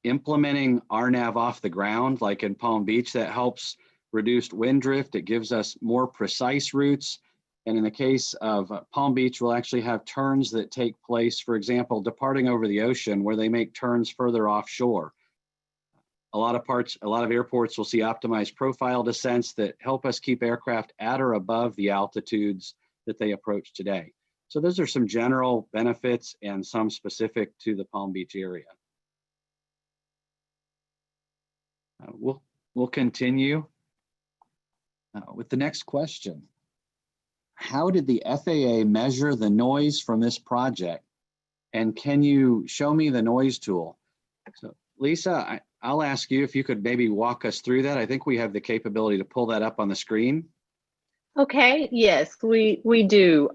implementing RNAV off the ground, like in Palm Beach, that helps reduced wind drift. It gives us more precise routes. And in the case of Palm Beach, we'll actually have turns that take place, for example, departing over the ocean, where they make turns further offshore. A lot of airports will see optimized profile descents that help us keep aircraft at or above the altitudes that they approach today. So those are some general benefits and some specific to the Palm Beach area. We'll continue with the next question. How did the FAA measure the noise from this project? And can you show me the noise tool? So Lisa, I'll ask you if you could maybe walk us through that. I think we have the capability to pull that up on the screen. Okay, yes, we do.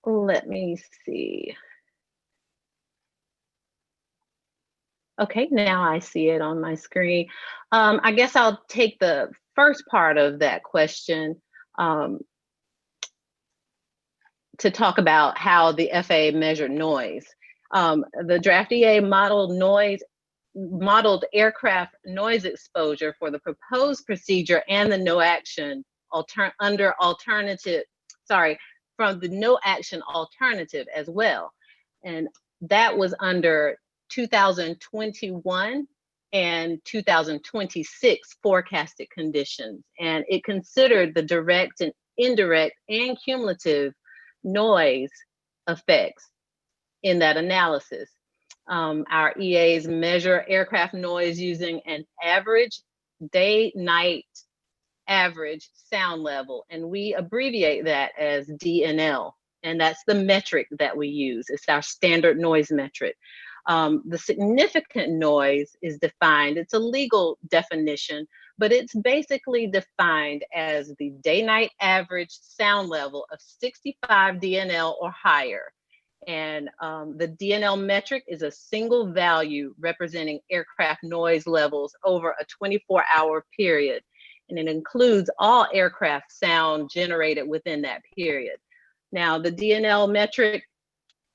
Let me see. Okay, now I see it on my screen. I guess I'll take the first part of that question to talk about how the FAA measured noise. The draft EA modeled aircraft noise exposure for the proposed procedure and the no action from the no action alternative as well. And that was under 2021 and 2026 forecasted conditions. And it considered the direct and indirect and cumulative noise effects in that analysis. Our EAs measure aircraft noise using an average day-night average sound level, and we abbreviate that as DNL, and that's the metric that we use. It's our standard noise metric. The significant noise is defined, it's a legal definition, but it's basically defined as the day-night average sound level of 65 dNL or higher. And the DNL metric is a single value representing aircraft noise levels over a 24-hour period. And it includes all aircraft sound generated within that period. Now, the DNL metric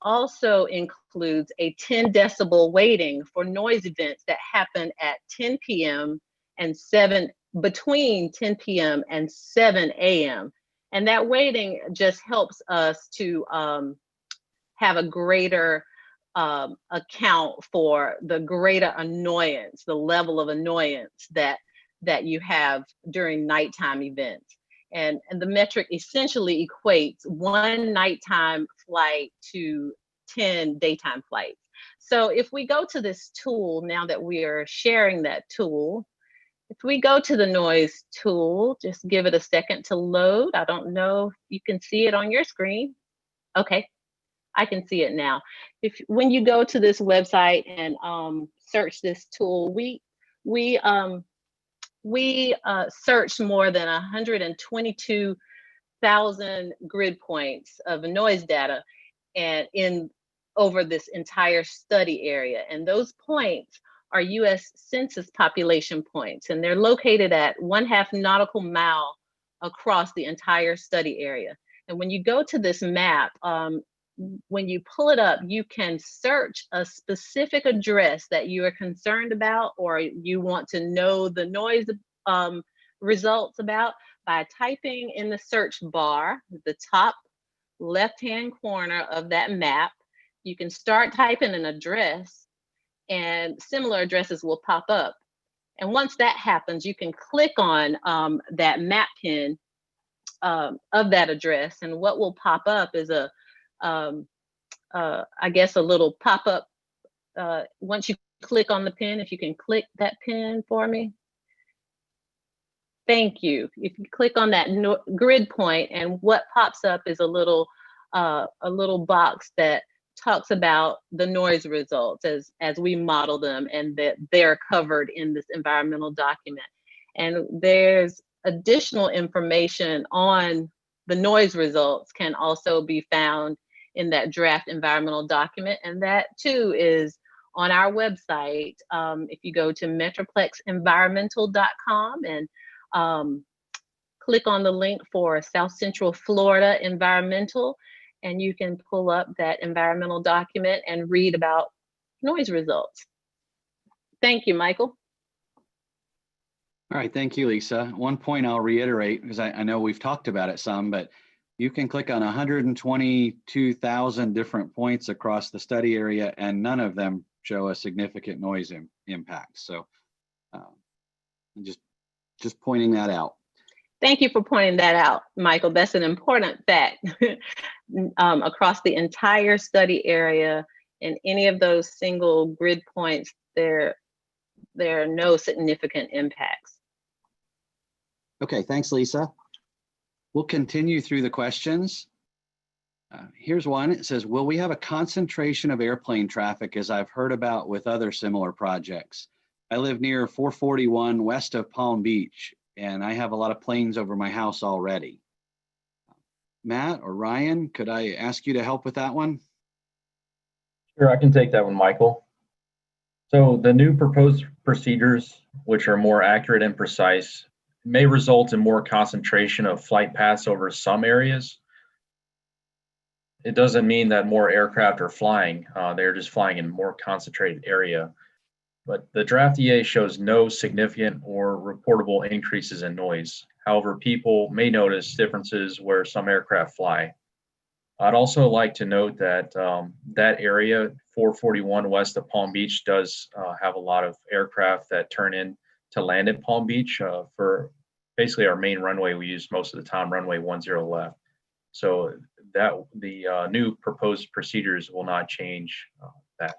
also includes a 10 decibel weighting for noise events that happen at 10 p.m. and between 10 p.m. and 7 a.m. And that weighting just helps us to have a greater account for the greater annoyance, the level of annoyance that you have during nighttime events. And the metric essentially equates one nighttime flight to 10 daytime flights. So if we go to this tool, now that we are sharing that tool, if we go to the noise tool, just give it a second to load. I don't know if you can see it on your screen. Okay, I can see it now. When you go to this website and search this tool, we searched more than 122,000 grid points of noise data and over this entire study area. And those points are US Census population points, and they're located at 1/2 nautical mile across the entire study area. And when you go to this map, when you pull it up, you can search a specific address that you are concerned about or you want to know the noise results about by typing in the search bar, the top left-hand corner of that map. You can start typing an address and similar addresses will pop up. And once that happens, you can click on that map pin of that address. And what will pop up is I guess a little pop-up. Once you click on the pin, if you can click that pin for me. Thank you. If you click on that grid point, and what pops up is a little box that talks about the noise results as we model them, and that they're covered in this environmental document. And there's additional information on the noise results can also be found in that draft environmental document, and that too is on our website. If you go to metroplexenvironmental.com and click on the link for South Central Florida Environmental, and you can pull up that environmental document and read about noise results. Thank you, Michael. All right, thank you, Lisa. One point I'll reiterate, because I know we've talked about it some, but you can click on 122,000 different points across the study area, and none of them show a significant noise impact. So just pointing that out. Thank you for pointing that out, Michael. That's an important fact. Across the entire study area, in any of those single grid points, there are no significant impacts. Okay, thanks, Lisa. We'll continue through the questions. Here's one. It says, will we have a concentration of airplane traffic as I've heard about with other similar projects? I live near 441 west of Palm Beach, and I have a lot of planes over my house already. Matt or Ryan, could I ask you to help with that one? Sure, I can take that one, Michael. So the new proposed procedures, which are more accurate and precise, may result in more concentration of flight paths over some areas. It doesn't mean that more aircraft are flying. They're just flying in a more concentrated area. But the draft EA shows no significant or reportable increases in noise. However, people may notice differences where some aircraft fly. I'd also like to note that that area, 441 west of Palm Beach, does have a lot of aircraft that turn in to land at Palm Beach for basically our main runway we use most of the time, runway 10 left. So that the new proposed procedures will not change that.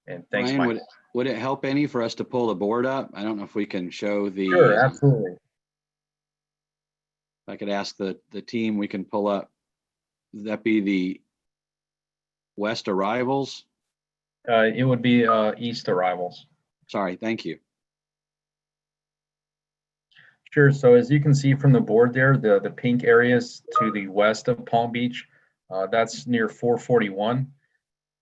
And thanks, Ryan, Mike. would it help any for us to pull the board up? I don't know if we can show the. Sure, absolutely. If I could ask the team, we can pull up. Would that be the west arrivals? It would be east arrivals. Sorry, thank you. Sure. So as you can see from the board there, the pink areas to the west of Palm Beach, that's near 441.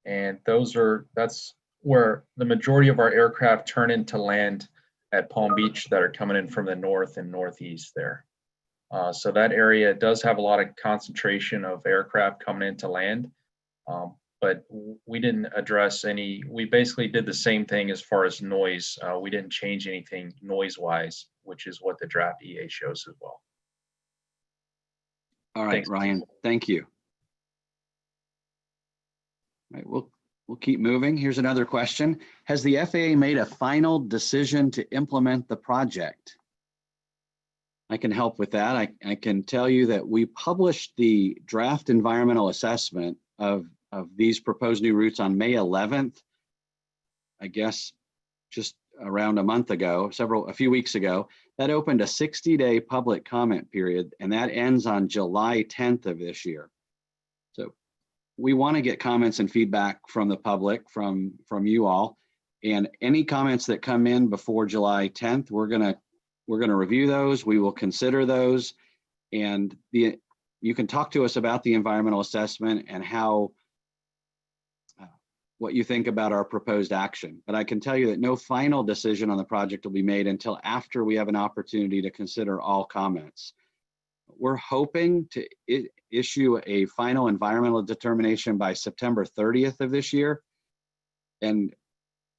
And that's where the majority of our aircraft turn into land at Palm Beach that are coming in from the north and northeast there. So that area does have a lot of concentration of aircraft coming into land, but we didn't address we basically did the same thing as far as noise. We didn't change anything noise-wise, which is what the draft EA shows as well. All right, Thanks. Ryan, thank you. All right, we'll keep moving. Here's another question. Has the FAA made a final decision to implement the project? I can help with that. I can tell you that we published the draft environmental assessment of these proposed new routes on May 11th, I guess just around a month ago, a few weeks ago. That opened a 60-day public comment period, and that ends on July 10th of this year. So we want to get comments and feedback from the public, from you all, and any comments that come in before July 10th, we're gonna review those. We will consider those, and you can talk to us about the environmental assessment and what you think about our proposed action. But I can tell you that no final decision on the project will be made until after we have an opportunity to consider all comments. We're hoping to issue a final environmental determination by September 30th of this year. And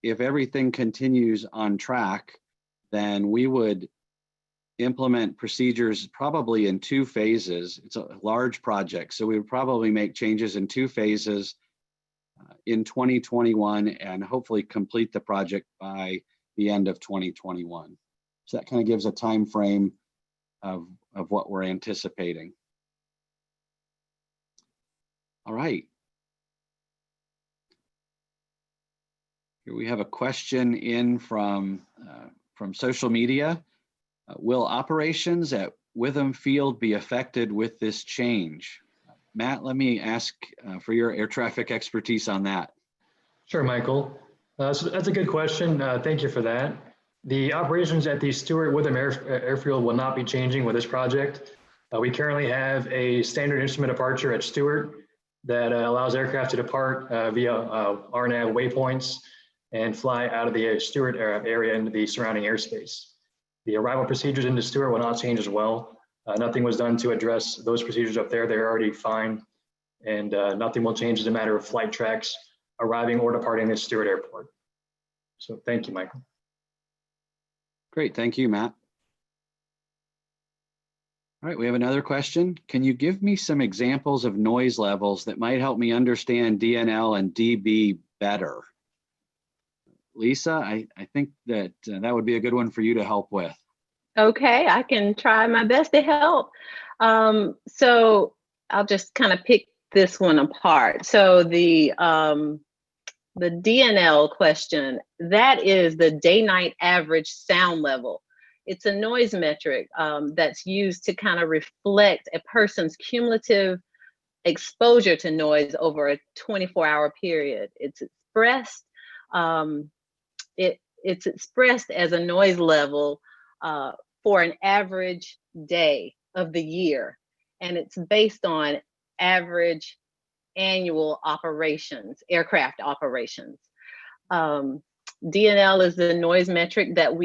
if everything continues on track, then we would implement procedures probably in 2 phases. It's a large project, so we would probably make changes in 2 phases in 2021 and hopefully complete the project by the end of 2021. So that kind of gives a time frame of what we're anticipating. All right. Here we have a question in from social media. Will operations at Witham Field be affected with this change? Matt, let me ask for your air traffic expertise on that. Sure, Michael. So that's a good question. Thank you for that. The operations at the Stewart Witham Airfield will not be changing with this project. We currently have a standard instrument departure at Stewart that allows aircraft to depart via RNAV waypoints and fly out of the Stewart area into the surrounding airspace. The arrival procedures into Stewart will not change as well. Nothing was done to address those procedures up there. They're already fine, and nothing will change as a matter of flight tracks arriving or departing the Stewart Airport. So thank you, Michael. Great, thank you, Matt. All right, we have another question. Can you give me some examples of noise levels that might help me understand DNL and DB better? Lisa, I think that that would be a good one for you to help with. Okay, I can try my best to help. So I'll just kind of pick this one apart. So the DNL question, that is the day-night average sound level. It's a noise metric that's used to kind of reflect a person's cumulative exposure to noise over a 24-hour period. It's expressed it's expressed as a noise level for an average day of the year, and it's based on average annual operations, aircraft operations. DNL is the noise metric that's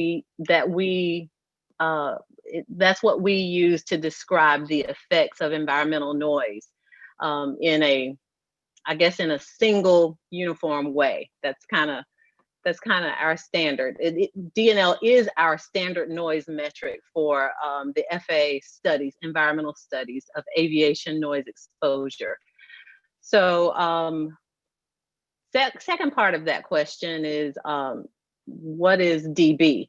what we use to describe the effects of environmental noise in a single uniform way. That's kind of our standard. DNL is our standard noise metric for the FAA studies, environmental studies of aviation noise exposure. So second part of that question is, what is dB?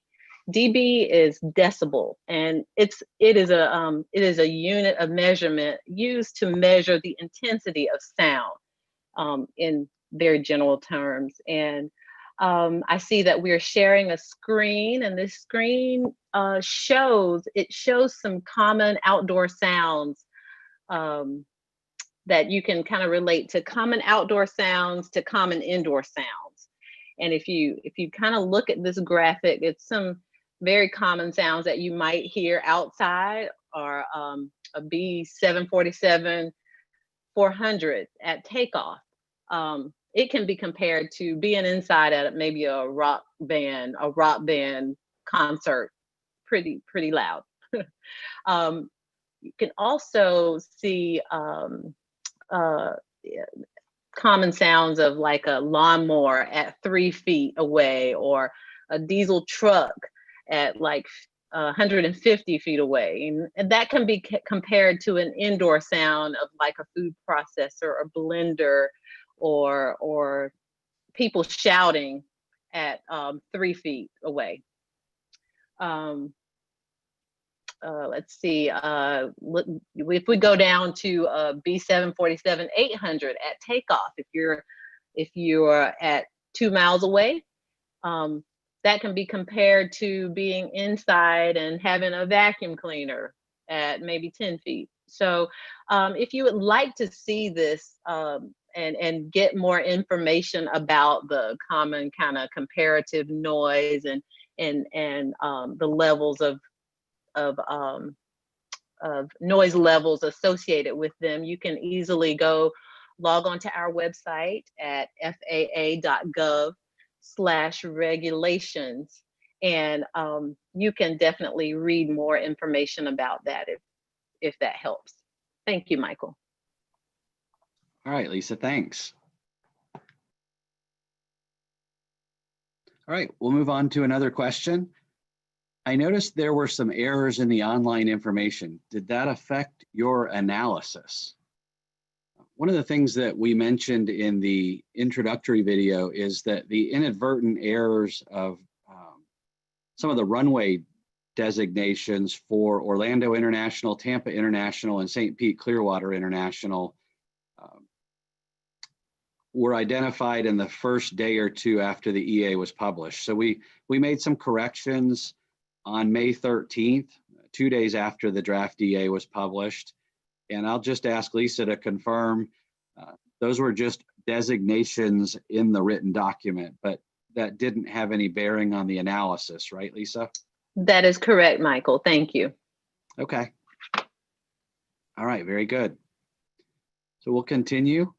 dB is decibel, and it is a unit of measurement used to measure the intensity of sound in very general terms. And I see that we're sharing a screen, and this screen shows some common outdoor sounds that you can kind of relate to, common outdoor sounds to common indoor sounds. And if you kind of look at this graphic, it's some very common sounds that you might hear outside, or a B-747-400 at takeoff. It can be compared to being inside at maybe a rock band concert, pretty loud. You can also see common sounds of like a lawnmower at 3 feet away, or a diesel truck at like 150 feet away. And that can be compared to an indoor sound of like a food processor or blender, or people shouting at 3 feet away. Let's see, if we go down to B-747-800 at takeoff, if you're at 2 miles away, that can be compared to being inside and having a vacuum cleaner at maybe 10 feet. So if you would like to see this and get more information about the common kind of comparative noise and the levels of noise levels associated with them, you can easily log on to our website at faa.gov/regulations, and you can definitely read more information about that if that helps. Thank you, Michael. All right, Lisa, thanks. All right, we'll move on to another question. I noticed there were some errors in the online information. Did that affect your analysis? One of the things that we mentioned in the introductory video is that the inadvertent errors of some of the runway designations for Orlando International, Tampa International, and St. Pete Clearwater International were identified in the first day or two after the EA was published. So we made some corrections on May 13th, 2 days after the draft EA was published. And I'll just ask Lisa to confirm those were just designations in the written document, but that didn't have any bearing on the analysis, right, Lisa? That is correct, Michael. Thank you. Okay. All right, very good. So we'll continue.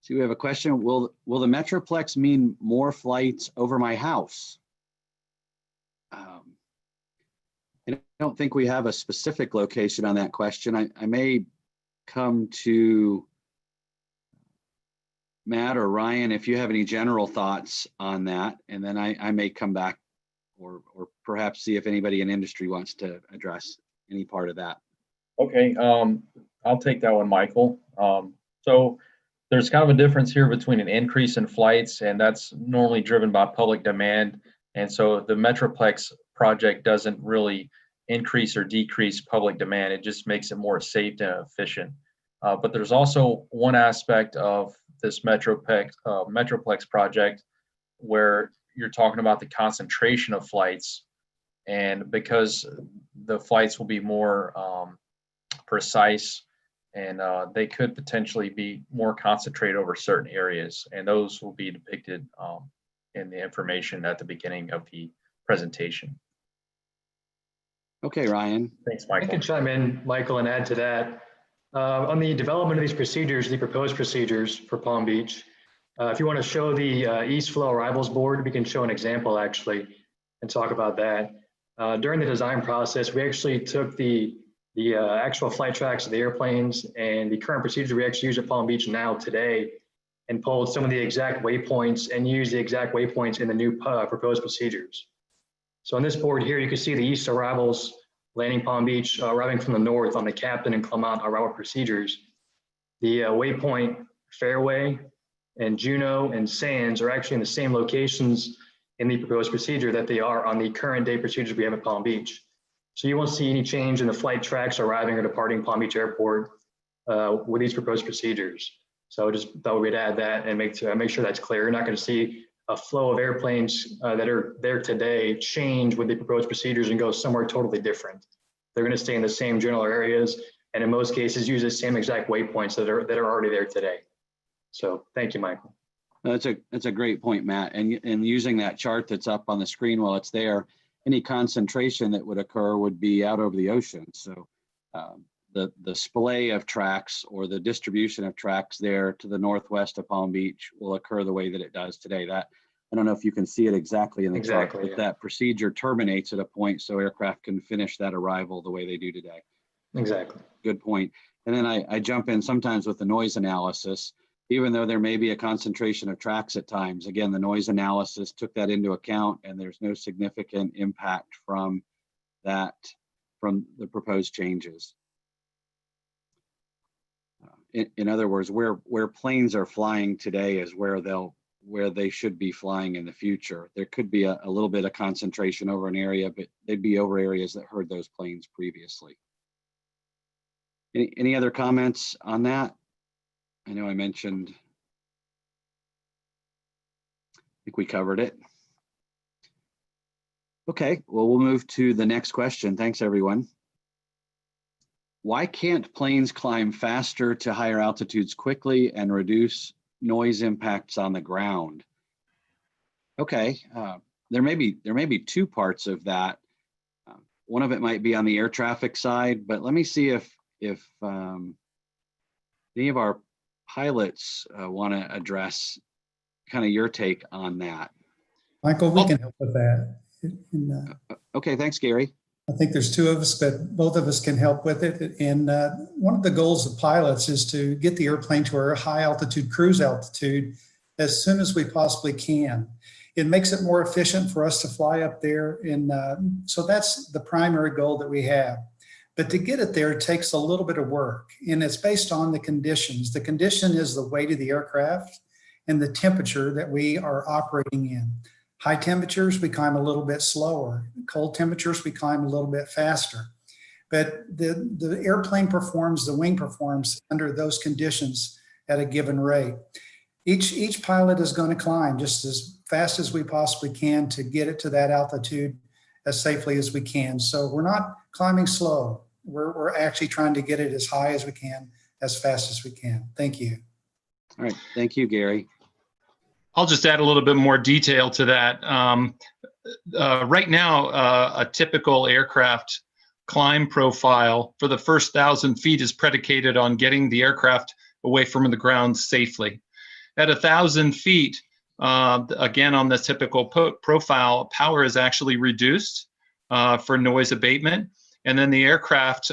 So we have a question, will the Metroplex mean more flights over my house? I don't think we have a specific location on that question. I may come to Matt or Ryan if you have any general thoughts on that, and then I may come back or perhaps see if anybody in industry wants to address any part of that. Okay, I'll take that one, Michael. So there's kind of a difference here between an increase in flights, and that's normally driven by public demand. And so the Metroplex project doesn't really increase or decrease public demand. It just makes it more safe and efficient. But there's also one aspect of this Metroplex project where you're talking about the concentration of flights. And because the flights will be more precise, and they could potentially be more concentrated over certain areas. And those will be depicted in the information at the beginning of the presentation. Okay, Ryan. Thanks, Michael. I can chime in, Michael, and add to that. On the development of these procedures, the proposed procedures for Palm Beach, if you want to show the East Flow Arrivals Board, we can show an example actually and talk about that. During the design process, we actually took the actual flight tracks of the airplanes and the current procedure we actually use at Palm Beach now today, and pulled some of the exact waypoints and used the exact waypoints in the new proposed procedures. So on this board here, you can see the East arrivals landing Palm Beach, arriving from the north on the Captain and Clement arrival procedures. The waypoint, Fairway, and Juneau and Sands are actually in the same locations in the proposed procedure that they are on the current day procedures we have at Palm Beach. So you won't see any change in the flight tracks arriving or departing Palm Beach Airport with these proposed procedures. So just thought we'd add that and make sure that's clear. You're not going to see a flow of airplanes that are there today change with the proposed procedures and go somewhere totally different. They're going to stay in the same general areas, and in most cases use the same exact waypoints that are already there today. So thank you, Michael. That's a great point, Matt. And using that chart that's up on the screen while it's there, any concentration that would occur would be out over the ocean. So the splay of tracks or the distribution of tracks there to the northwest of Palm Beach will occur the way that it does today. That I don't know if you can see it exactly in the chart, but that procedure terminates at a point so aircraft can finish that arrival the way they do today. Exactly. Good point. And then I jump in sometimes with the noise analysis. Even though there may be a concentration of tracks at times, again, the noise analysis took that into account, and there's no significant impact from that, from the proposed changes. In other words, where planes are flying today is where they should be flying in the future. There could be a little bit of concentration over an area, but they'd be over areas that heard those planes previously. Any other comments on that? I know I mentioned, I think we covered it. Okay, well, we'll move to the next question. Thanks, everyone. Why can't planes climb faster to higher altitudes quickly and reduce noise impacts on the ground? Okay, there may be two parts of that. One of it might be on the air traffic side, but let me see if any of our pilots want to address kind of your take on that. Michael, we can help with that. Okay, thanks, Gary. I think there's two of us, but both of us can help with it. And one of the goals of pilots is to get the airplane to our high altitude cruise altitude as soon as we possibly can. It makes it more efficient for us to fly up there. And so that's the primary goal that we have. But to get it there takes a little bit of work, and it's based on the conditions. The condition is the weight of the aircraft and the temperature that we are operating in. High temperatures, we climb a little bit slower. Cold temperatures, we climb a little bit faster. But the airplane performs, the wing performs under those conditions at a given rate. Each pilot is going to climb just as fast as we possibly can to get it to that altitude as safely as we can. So we're not climbing slow. We're actually trying to get it as high as we can, as fast as we can. Thank you. All right, thank you, Gary. I'll just add a little bit more detail to that. Right now, a typical aircraft climb profile for the first 1,000 feet is predicated on getting the aircraft away from the ground safely. At 1,000 feet, again, on the typical profile, power is actually reduced for noise abatement. And then the aircraft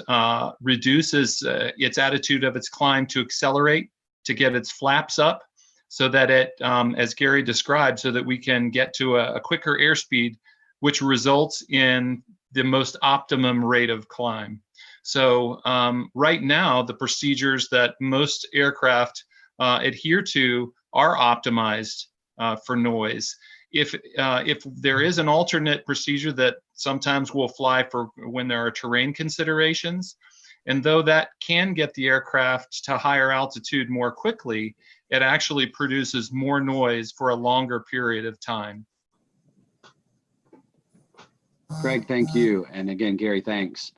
reduces its attitude of its climb to accelerate, to get its flaps up, so that it, as Gary described, so that we can get to a quicker airspeed, which results in the most optimum rate of climb. So right now, the procedures that most aircraft adhere to are optimized for noise. If there is an alternate procedure that sometimes we'll fly for when there are terrain considerations, and though that can get the aircraft to higher altitude more quickly, it actually produces more noise for a longer period of time. Greg, thank you. And again, Gary, thanks.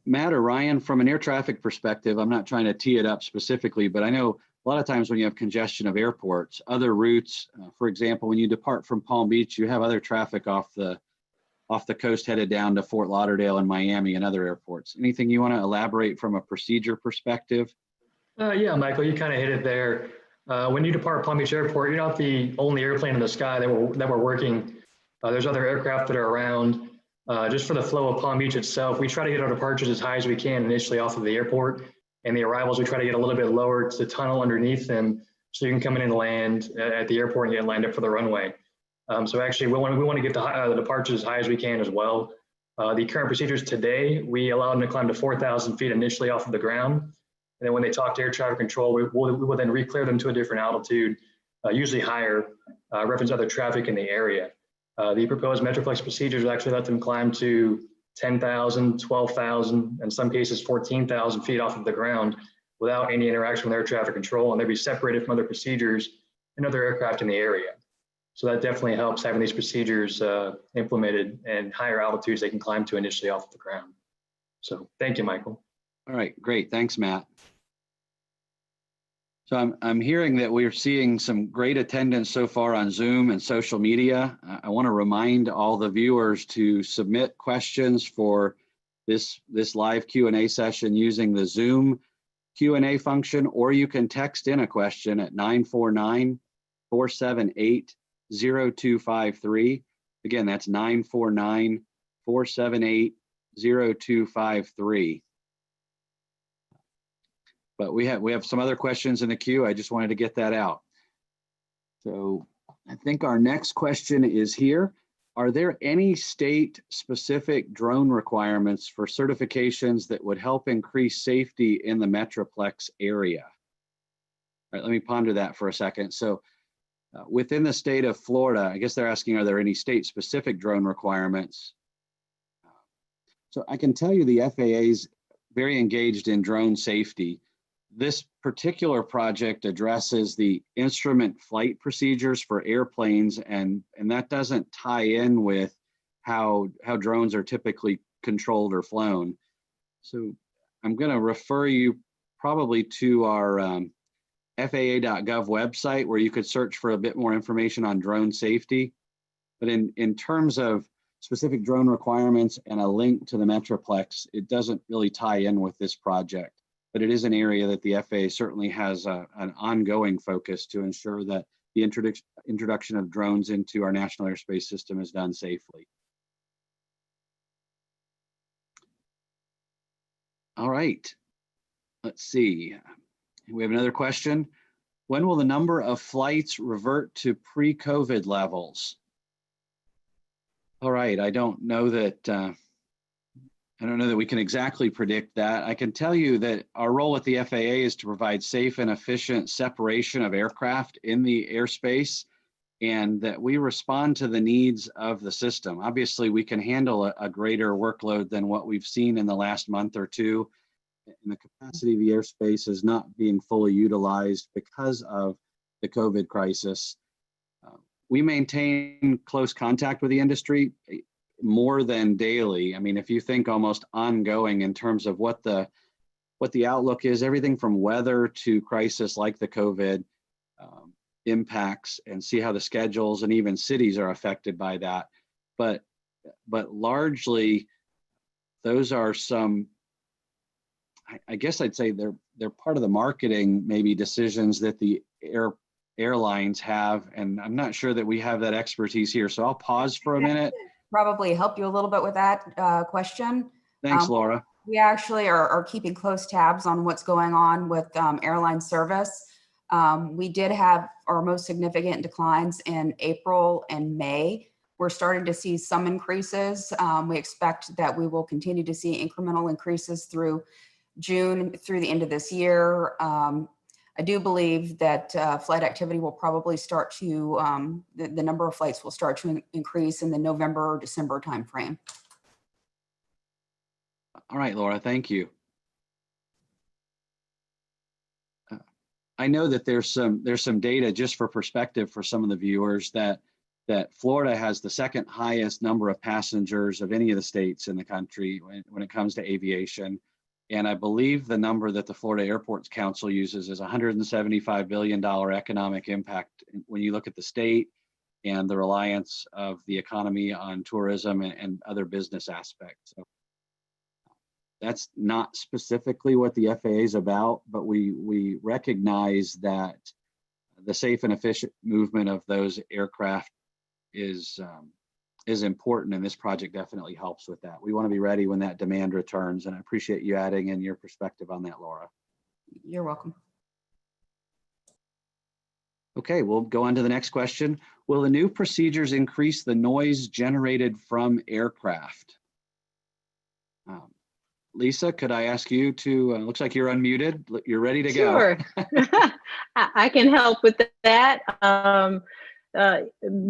Matt or Ryan, from an air traffic perspective, I'm not trying to tee it up specifically, but I know a lot of times when you have congestion of airports, other routes, for example, when you depart from Palm Beach, you have other traffic off the coast headed down to Fort Lauderdale and Miami and other airports. Anything you want to elaborate from a procedure perspective? Yeah, Michael, you kind of hit it there. When you depart Palm Beach Airport, you're not the only airplane in the sky that we're working. There's other aircraft that are around. Just for the flow of Palm Beach itself, we try to get our departures as high as we can initially off of the airport, and the arrivals we try to get a little bit lower to the tunnel underneath them, so you can come in and land at the airport and get lined up for the runway. So actually, we want to get the departures as high as we can as well. The current procedures today, we allow them to climb to 4,000 feet initially off of the ground. And then when they talk to air traffic control, we will then re-clear them to a different altitude, usually higher, reference other traffic in the area. The proposed Metroplex procedures actually let them climb to 10,000, 12,000, in some cases 14,000 feet off of the ground without any interaction with air traffic control, and they'd be separated from other procedures and other aircraft in the area. So that definitely helps having these procedures implemented and higher altitudes they can climb to initially off the ground. So thank you, Michael. All right, great. Thanks, Matt. So I'm hearing that we're seeing some great attendance so far on Zoom and social media. I want to remind all the viewers to submit questions for this live Q&A session using the Zoom Q&A function, or you can text in a question at 949-478-0253. Again, that's 949-478-0253. But we have some other questions in the queue. I just wanted to get that out. So I think our next question is here. Are there any state-specific drone requirements for certifications that would help increase safety in the Metroplex area? All right, let me ponder that for a second. So within the state of Florida, I guess they're asking, are there any state-specific drone requirements? So I can tell you the FAA is very engaged in drone safety. This particular project addresses the instrument flight procedures for airplanes, and that doesn't tie in with how drones are typically controlled or flown. So I'm going to refer you probably to our FAA.gov website, where you could search for a bit more information on drone safety. But in terms of specific drone requirements and a link to the Metroplex, it doesn't really tie in with this project. But it is an area that the FAA certainly has an ongoing focus to ensure that the introduction of drones into our national airspace system is done safely. All right, let's see. We have another question. When will the number of flights revert to pre-COVID levels? All right, I don't know that we can exactly predict that. I can tell you that our role at the FAA is to provide safe and efficient separation of aircraft in the airspace, and that we respond to the needs of the system. Obviously, we can handle a greater workload than what we've seen in the last month or two, and the capacity of the airspace is not being fully utilized because of the COVID crisis. We maintain close contact with the industry more than daily. I mean, if you think almost ongoing in terms of what the outlook is, everything from weather to crisis like the COVID impacts, and see how the schedules and even cities are affected by that. But largely, those are some, I guess I'd say they're part of the marketing maybe decisions that the airlines have, and I'm not sure that we have that expertise here. So I'll pause for a minute. Probably help you a little bit with that question. Thanks, Laura. We actually are keeping close tabs on what's going on with airline service. We did have our most significant declines in April and May. We're starting to see some increases. We expect that we will continue to see incremental increases through June, through the end of this year. I do believe that flight activity will probably start to, the number of flights will start to increase in the November or December timeframe. All right, Laura, thank you. I know that there's some data just for perspective for some of the viewers that Florida has the second highest number of passengers of any of the states in the country when it comes to aviation. And I believe the number that the Florida Airports Council uses is $175 billion economic impact when you look at the state and the reliance of the economy on tourism and other business aspects. So that's not specifically what the FAA is about, but we recognize that the safe and efficient movement of those aircraft is important, and this project definitely helps with that. We want to be ready when that demand returns, and I appreciate you adding in your perspective on that, Laura. You're welcome. Okay, we'll go on to the next question. Will the new procedures increase the noise generated from aircraft? Lisa, could I ask you to, looks like you're unmuted. You're ready to go. Sure. I can help with that.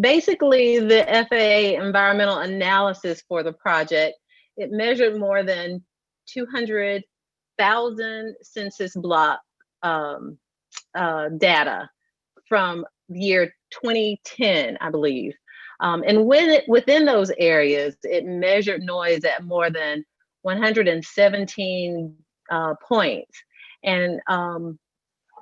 Basically, the FAA environmental analysis for the project, it measured more than 200,000 census block data from the year 2010, I believe. And within those areas, it measured noise at more than 117 points. And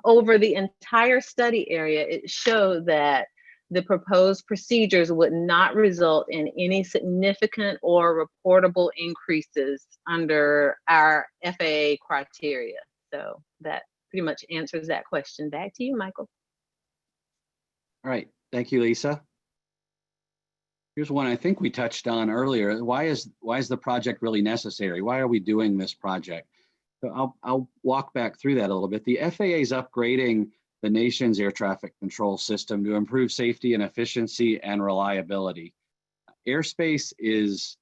over the entire study area, it showed that the proposed procedures would not result in any significant or reportable increases under our FAA criteria. So that pretty much answers that question. Back to you, Michael. All right, thank you, Lisa. Here's one I think we touched on earlier. Why is the project really necessary? Why are we doing this project? So I'll walk back through that a little bit. The FAA is upgrading the nation's air traffic control system to improve safety and efficiency and reliability. Airspace is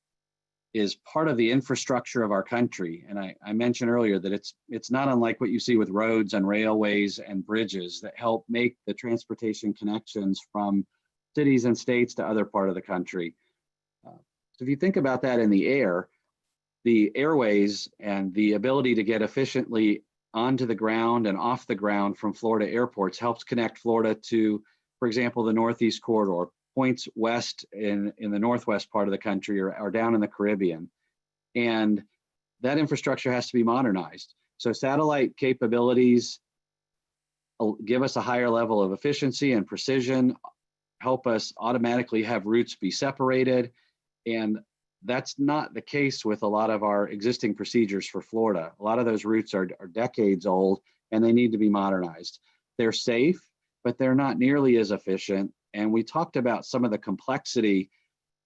part of the infrastructure of our country. And I mentioned earlier that it's not unlike what you see with roads and railways and bridges that help make the transportation connections from cities and states to other part of the country. So if you think about that in the air, the airways and the ability to get efficiently onto the ground and off the ground from Florida airports helps connect Florida to, for example, the Northeast corridor, points west in the northwest part of the country or down in the Caribbean. And that infrastructure has to be modernized. So satellite capabilities give us a higher level of efficiency and precision, help us automatically have routes be separated. And that's not the case with a lot of our existing procedures for Florida. A lot of those routes are decades old and they need to be modernized. They're safe, but they're not nearly as efficient. And we talked about some of the complexity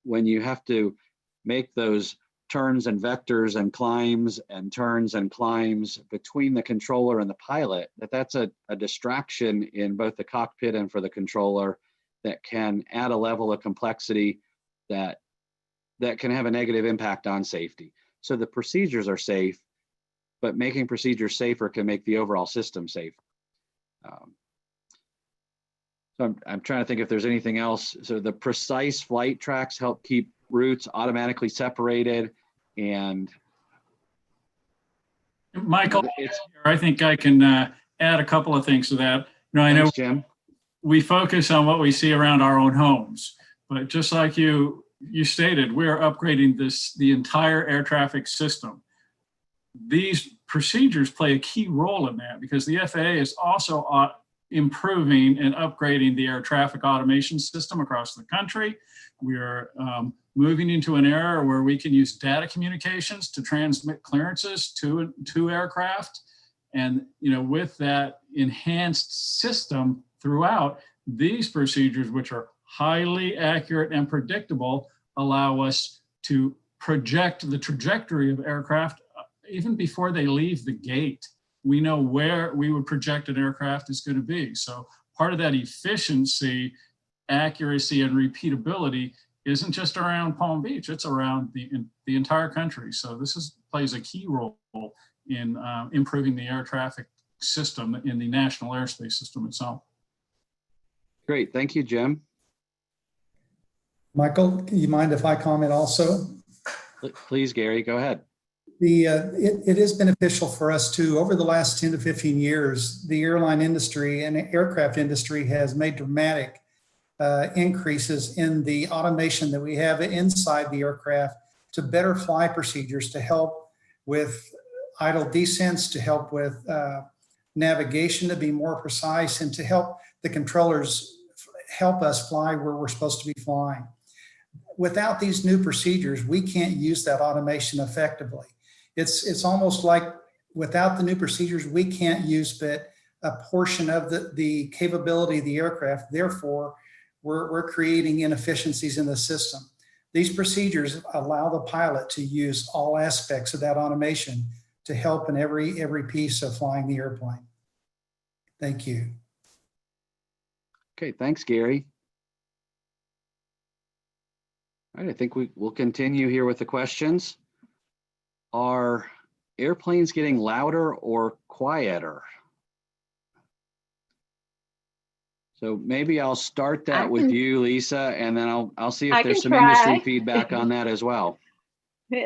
when you have to make those turns and vectors and climbs and turns and climbs between the controller and the pilot, that's a distraction in both the cockpit and for the controller that can add a level of complexity that can have a negative impact on safety. So the procedures are safe, but making procedures safer can make the overall system safer. So I'm trying to think if there's anything else. So the precise flight tracks help keep routes automatically separated. And Michael, I think I can add a couple of things to that. I know Jim. We focus on what we see around our own homes, but just like you stated, we're upgrading the entire air traffic system. These procedures play a key role in that because the FAA is also improving and upgrading the air traffic automation system across the country. We're moving into an era where we can use data communications to transmit clearances to aircraft. And with that enhanced system throughout, these procedures, which are highly accurate and predictable, allow us to project the trajectory of aircraft even before they leave the gate. We know where we would project an aircraft is going to be. So part of that efficiency, accuracy, and repeatability isn't just around Palm Beach, it's around the entire country. So this plays a key role in improving the air traffic system in the national airspace system itself. Great, thank you, Jim. Michael, do you mind if I comment also? Please, Gary, go ahead. It is beneficial for us too. Over the last 10 to 15 years, the airline industry and aircraft industry has made dramatic increases in the automation that we have inside the aircraft to better fly procedures, to help with idle descents, to help with navigation to be more precise, and to help the controllers help us fly where we're supposed to be flying. Without these new procedures, we can't use that automation effectively. It's almost like without the new procedures, we can't use but a portion of the capability of the aircraft. Therefore, we're creating inefficiencies in the system. These procedures allow the pilot to use all aspects of that automation to help in every piece of flying the airplane. Thank you. Okay, thanks, Gary. All right, I think we'll continue here with the questions. Are airplanes getting louder or quieter? So maybe I'll start that with you, Lisa, and then I'll see if there's some industry feedback on that as well.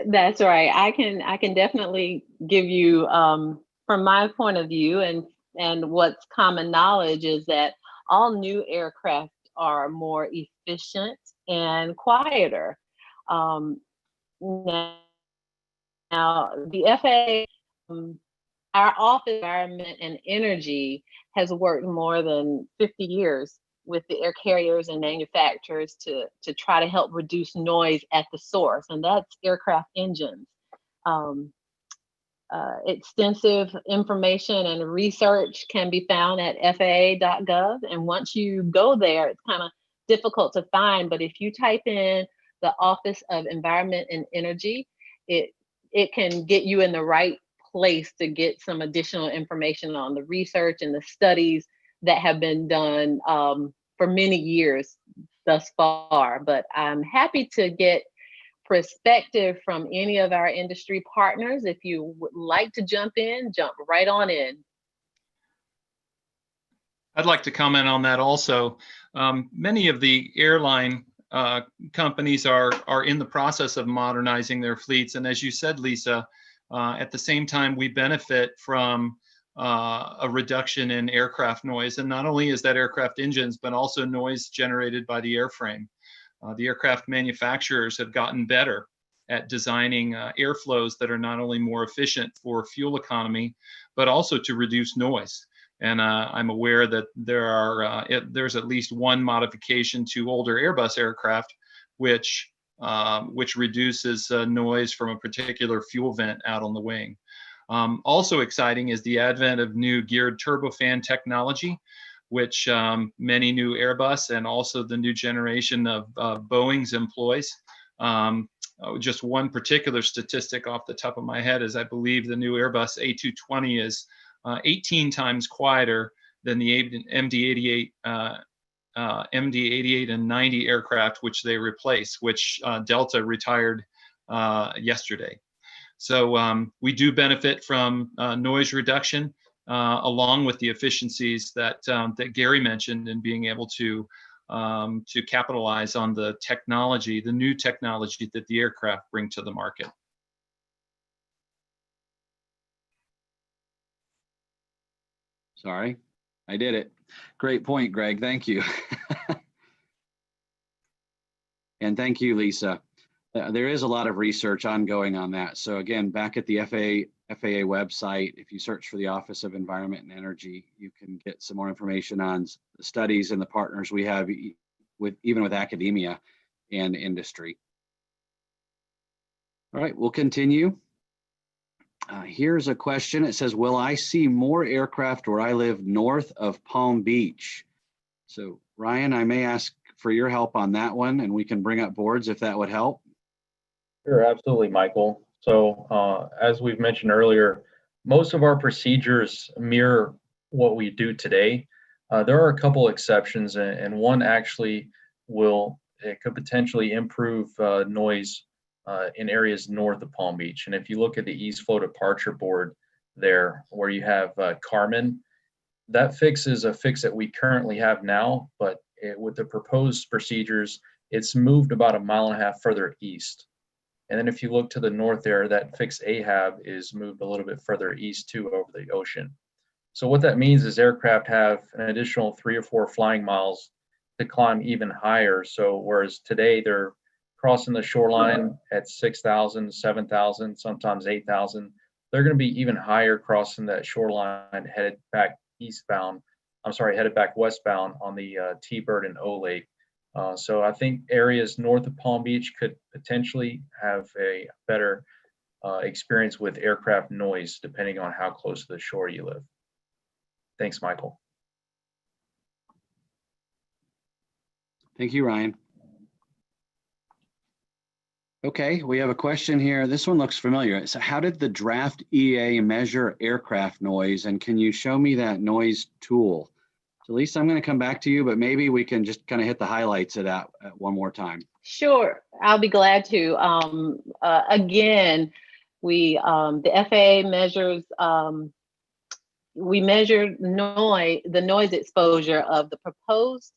That's right. I can definitely give you from my point of view, and what's common knowledge is that all new aircraft are more efficient and quieter. Now the FAA Our office environment and energy has worked more than 50 years with the air carriers and manufacturers to try to help reduce noise at the source, and that's aircraft engines. Um, Extensive information and research can be found at FAA.gov. And once you go there, it's kind of difficult to find, but if you type in the Office of Environment and Energy, it can get you in the right place to get some additional information on the research and the studies that have been done for many years thus far. But I'm happy to get perspective from any of our industry partners. If you would like to jump in, jump right on in. I'd like to comment on that also. Many of the airline companies are in the process of modernizing their fleets. And as you said, Lisa, at the same time, we benefit from a reduction in aircraft noise. And not only is that aircraft engines, but also noise generated by the airframe. The aircraft manufacturers have gotten better at designing airflows that are not only more efficient for fuel economy, but also to reduce noise. And I'm aware that there's at least one modification to older Airbus aircraft, which reduces noise from a particular fuel vent out on the wing. Also exciting is the advent of new geared turbofan technology, which many new Airbus and also the new generation of Boeing's employs. Just one particular statistic off the top of my head is I believe the new Airbus A220 is 18 times quieter than the MD-88 and 90 aircraft, which they replace, which Delta retired yesterday. So we do benefit from noise reduction, along with the efficiencies that Gary mentioned, and being able to capitalize on the technology, the new technology that the aircraft bring to the market. Sorry, I did it. Great point, Greg. Thank you. And thank you, Lisa. There is a lot of research ongoing on that. So again, back at the FAA website, if you search for the Office of Environment and Energy, you can get some more information on the studies and the partners we have even with academia and industry. All right, we'll continue. Here's a question. It says, will I see more aircraft where I live north of Palm Beach? So Ryan, I may ask for your help on that one, and we can bring up boards if that would help. Sure, absolutely, Michael. So as we've mentioned earlier, most of our procedures mirror what we do today. There are a couple exceptions, and one actually could potentially improve noise in areas north of Palm Beach. And if you look at the East Flow Departure Board there, where you have Carmen, that fix is a fix that we currently have now, but with the proposed procedures, it's moved about 1.5 miles further east. And then if you look to the north there, that fix Ahab is moved a little bit further east too, over the ocean. So what that means is aircraft have an additional 3 or 4 flying miles to climb even higher. So whereas today they're crossing the shoreline at 6,000, 7,000, sometimes 8,000, they're going to be even higher crossing that shoreline headed back westbound on the T-Bird and O Lake. So I think areas north of Palm Beach could potentially have a better experience with aircraft noise, depending on how close to the shore you live. Thanks, Michael. Thank you, Ryan. Okay, we have a question here. This one looks familiar. So how did the draft EA measure aircraft noise, and can you show me that noise tool? So Lisa, I'm going to come back to you, but maybe we can just kind of hit the highlights of that one more time. Sure, I'll be glad to. Again, the FAA measures, we measured the noise exposure of the proposed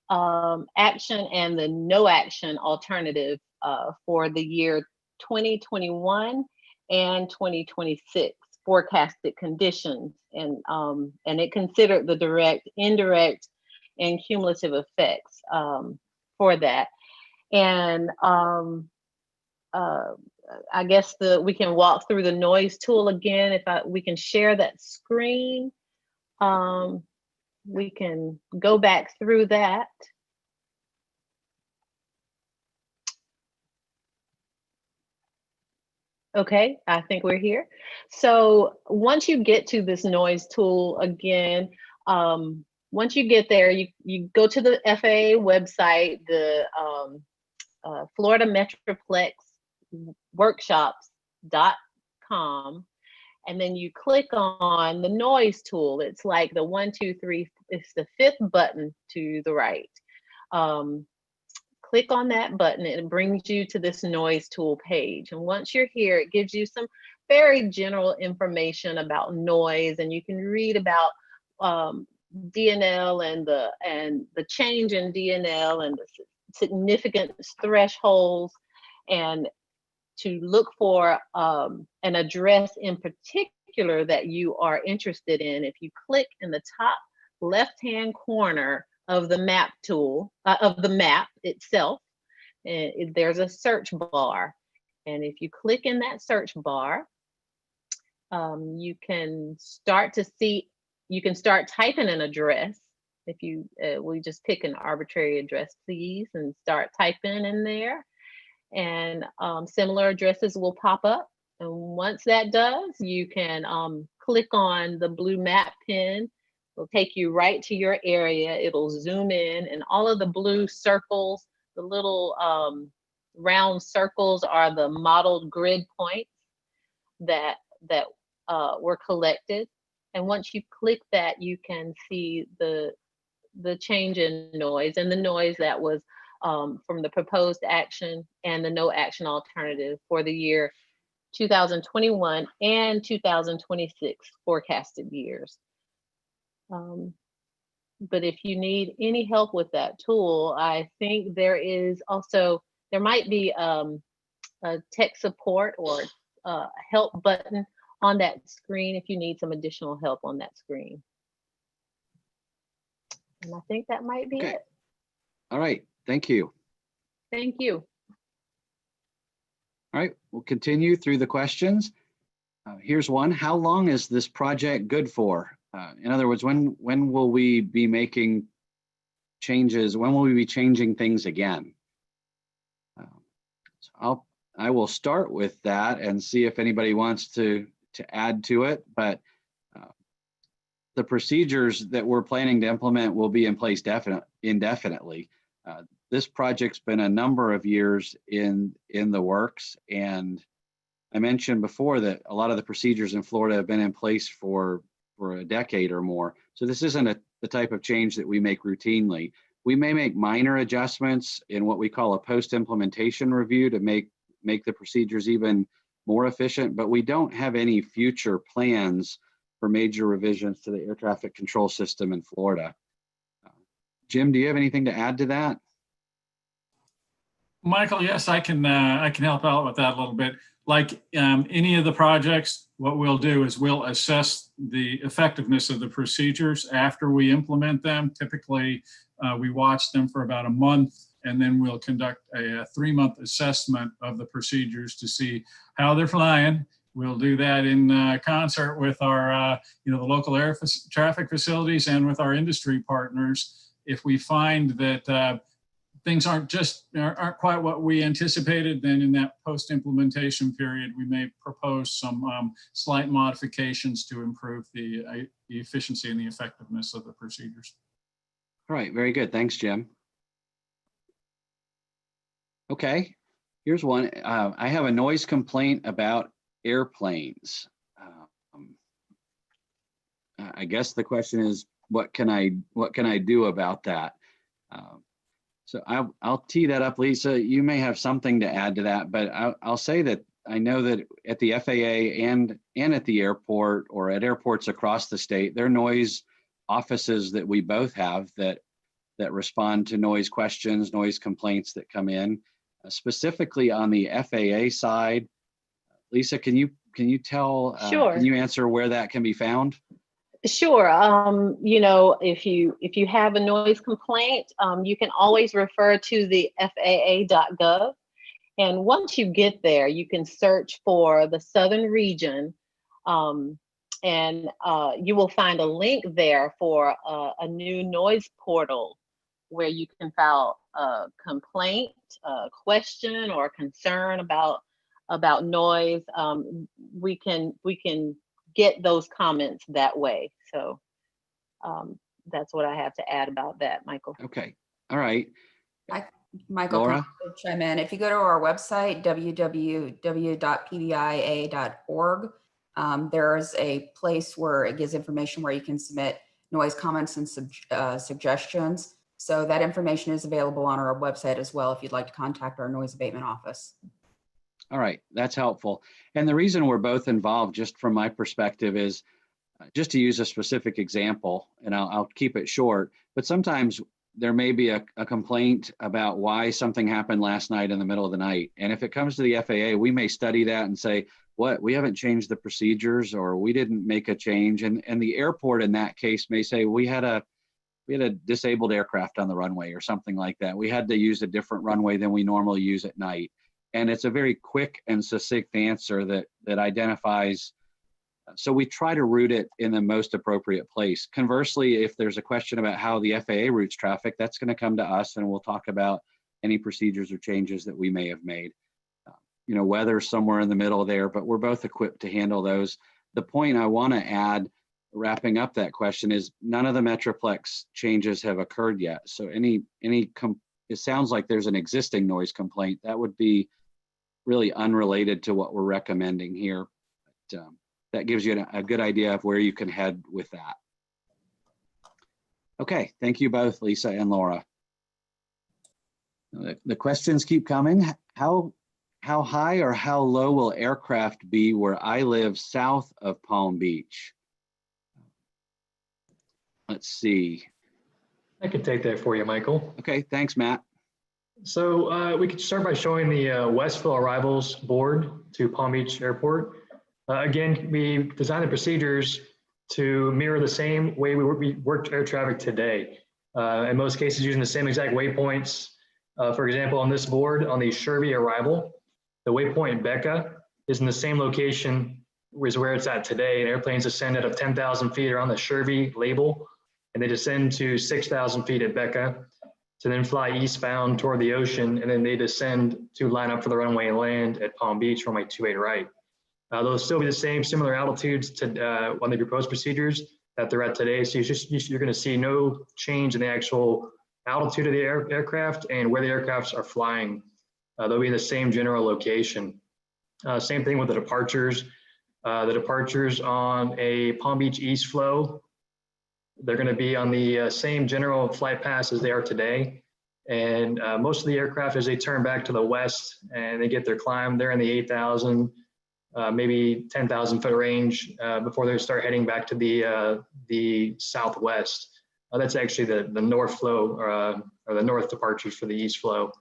action and the no action alternative for the year 2021 and 2026 forecasted conditions, and it considered the direct, indirect, and cumulative effects for that. And I guess we can walk through the noise tool again. If we can share that screen, we can go back through that. Okay, I think we're here. So once you get to this noise tool again, once you get there, you go to the FAA website, the Florida Metroplex workshops.com, and then you click on the noise tool. It's like the 1, 2, 3, it's the 5th button to the right. Click on that button and it brings you to this noise tool page. And once you're here, it gives you some very general information about noise, and you can read about DNL and the change in DNL and the significance thresholds, and to look for an address in particular that you are interested in. If you click in the top left-hand corner of the map tool, of the map itself, there's a search bar. And if you click in that search bar, you can start typing an address. If you, we just pick an arbitrary address, please, and start typing in there. And similar addresses will pop up. And once that does, you can click on the blue map pin. It'll take you right to your area. It'll zoom in, and all of the blue circles, the little round circles, are the modeled grid points that were collected. And once you click that, you can see the change in noise, and the noise that was from the proposed action and the no action alternative for the year 2021 and 2026 forecasted years. But if you need any help with that tool, I think there might be a tech support or help button on that screen if you need some additional help on that screen. And I think that might be it. All right, thank you. Thank you. All right, we'll continue through the questions. Here's one: how long is this project good for? In other words, when will we be making changes? When will we be changing things again? So I will start with that and see if anybody wants to add to it. But the procedures that we're planning to implement will be in place indefinitely. This project's been a number of years in the works, and I mentioned before that a lot of the procedures in Florida have been in place for a decade or more. So this isn't the type of change that we make routinely. We may make minor adjustments in what we call a post-implementation review to make the procedures even more efficient, but we don't have any future plans for major revisions to the air traffic control system in Florida. Jim, do you have anything to add to that? Michael, yes, I can help out with that a little bit. Like any of the projects, what we'll do is we'll assess the effectiveness of the procedures after we implement them. Typically, we watch them for about a month, and then we'll conduct a 3-month assessment of the procedures to see how they're flying. We'll do that in concert with our, the local air traffic facilities and with our industry partners. If we find that things aren't quite what we anticipated, then in that post-implementation period, we may propose some slight modifications to improve the efficiency and the effectiveness of the procedures. All right, very good. Thanks, Jim. Okay, here's one. I have a noise complaint about airplanes. I guess the question is, what can I do about that? So I'll tee that up, Lisa. You may have something to add to that, but I'll say that I know that at the FAA and at the airport, or at airports across the state, there are noise offices that we both have that respond to noise questions, noise complaints that come in. Specifically on the FAA side, Lisa, can you tell? Sure. Can you answer where that can be found? Sure. If you have a noise complaint, you can always refer to the FAA.gov, And once you get there, you can search for the Southern region, and you will find a link there for a new noise portal where you can file a complaint, a question, or a concern about noise. We can get those comments that way. So that's what I have to add about that, Michael. Okay. All right. Michael, Laura? can I chime in? If you go to our website, www.pbia.org, there's a place where it gives information where you can submit noise comments and suggestions. So that information is available on our website as well if you'd like to contact our noise abatement office. All right, that's helpful. And the reason we're both involved, just from my perspective, is just to use a specific example, and I'll keep it short, but sometimes there may be a complaint about why something happened last night in the middle of the night. And if it comes to the FAA, we may study that and say, what, we haven't changed the procedures, or we didn't make a change. And the airport in that case may say, we had a disabled aircraft on the runway or something like that. We had to use a different runway than we normally use at night. And it's a very quick and succinct answer that identifies. So we try to route it in the most appropriate place. Conversely, if there's a question about how the FAA routes traffic, that's going to come to us, and we'll talk about any procedures or changes that we may have made. Weather somewhere in the middle there, but we're both equipped to handle those. The point I want to add, wrapping up that question, is none of the Metroplex changes have occurred yet. So it sounds like there's an existing noise complaint that would be really unrelated to what we're recommending here. But, that gives you a good idea of where you can head with that. Okay, thank you both, Lisa and Laura. The questions keep coming. How high or how low will aircraft be where I live south of Palm Beach? Let's see. I could take that for you, Michael. Okay, thanks, Matt. So we could start by showing the Westville arrivals board to Palm Beach Airport. Again, we designed the procedures to mirror the same way we work air traffic today. In most cases, using the same exact waypoints. For example, on this board, on the Sherby arrival, the waypoint Becca is in the same location as where it's at today. And airplanes descend out of 10,000 feet around the Sherby label, and they descend to 6,000 feet at Becca to then fly eastbound toward the ocean, and then they descend to line up for the runway and land at Palm Beach, runway 28 right. They'll still be the same similar altitudes to on the proposed procedures that they're at today. So you're going to see no change in the actual altitude of the aircraft and where the aircrafts are flying. They'll be in the same general location. Same thing with the departures. The departures on a Palm Beach East flow, they're going to be on the same general flight paths as they are today. And most of the aircraft, as they turn back to the west and they get their climb, they're in the 8,000, maybe 10,000 foot range before they start heading back to the southwest. That's actually the north flow or the north departures for the east flow.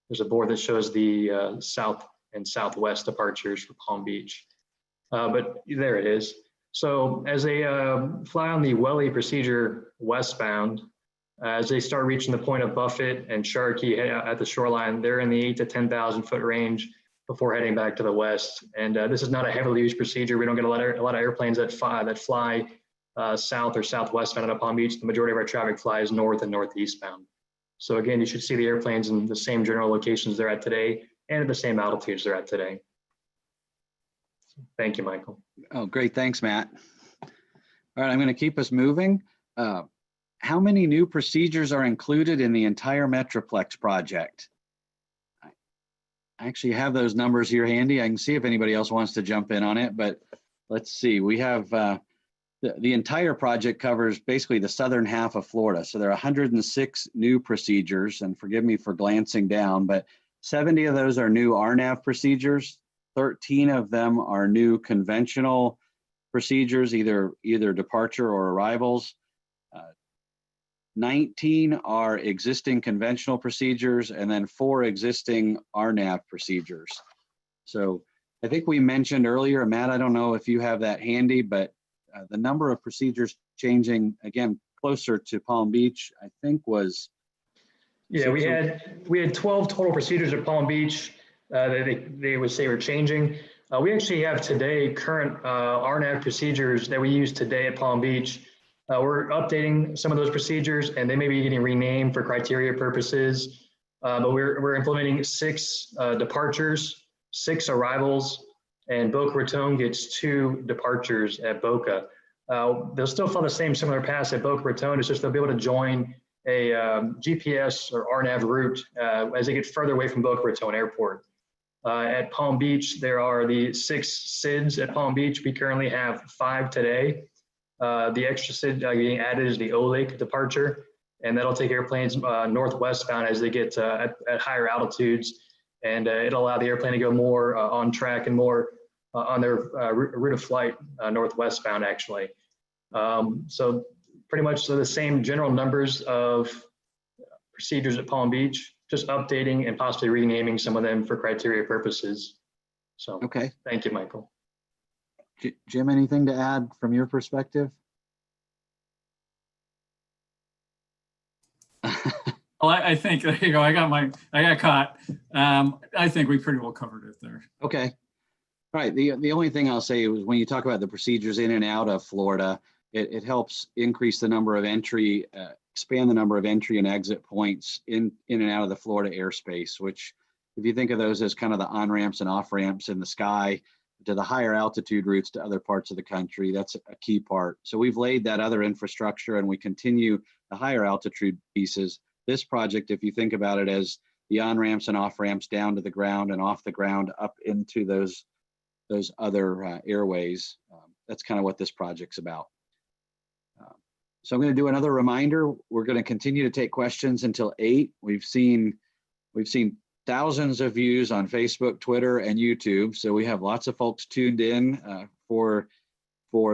There's a board that shows the south and southwest departures for Palm Beach. But there it is. So as they fly on the Welly procedure westbound, as they start reaching the point of Buffett and Sharkey at the shoreline, they're in the 8,000 to 10,000 foot range before heading back to the west. And this is not a heavily used procedure. We don't get a lot of airplanes that fly south or southwestbound out of Palm Beach. The majority of our traffic flies north and northeastbound. So again, you should see the airplanes in the same general locations they're at today and at the same altitudes they're at today. Thank you, Michael. Oh, great. Thanks, Matt. All right, I'm going to keep us moving. How many new procedures are included in the entire Metroplex project? I actually have those numbers here handy. I can see if anybody else wants to jump in on it, but let's see. We have the entire project covers basically the southern half of Florida. So there are 106 new procedures, and forgive me for glancing down, but 70 of those are new RNAV procedures. 13 of them are new conventional procedures, either departure or arrivals. 19 are existing conventional procedures, and then 4 existing RNAV procedures. So I think we mentioned earlier, Matt, I don't know if you have that handy, but the number of procedures changing, again, closer to Palm Beach, I think was. Yeah, we had 12 total procedures at Palm Beach. they would say we're changing. We actually have today current RNAV procedures that we use today at Palm Beach. We're updating some of those procedures, and they may be getting renamed for criteria purposes. But we're implementing 6 departures, 6 arrivals, and Boca Raton gets 2 departures at Boca. They'll still follow the same similar paths at Boca Raton. It's just they'll be able to join a GPS or RNAV route as they get further away from Boca Raton Airport. At Palm Beach, there are the 6 SIDs at Palm Beach. We currently have 5 today. The extra SID getting added is the O-Lake departure, and that'll take airplanes northwest bound as they get at higher altitudes, and it'll allow the airplane to go more on track and more on their route of flight northwest bound actually. So pretty much the same general numbers of procedures at Palm Beach, just updating and possibly renaming some of them for criteria purposes. So, Okay. Thank you, Michael. Jim, anything to add from your perspective? Well, I think, there you go, I got caught. I think we pretty well covered it there. Okay. All right. The only thing I'll say is when you talk about the procedures in and out of Florida, it helps increase the number of entry, expand the number of entry and exit points in and out of the Florida airspace, which if you think of those as kind of the on-ramps and off-ramps in the sky to the higher altitude routes to other parts of the country, that's a key part. So we've laid that other infrastructure and we continue the higher altitude pieces. This project, if you think about it as the on-ramps and off-ramps down to the ground and off the ground up into those other airways, that's kind of what this project's about. So I'm going to do another reminder. We're going to continue to take questions until 8. We've seen thousands of views on Facebook, Twitter, and YouTube. So we have lots of folks tuned in for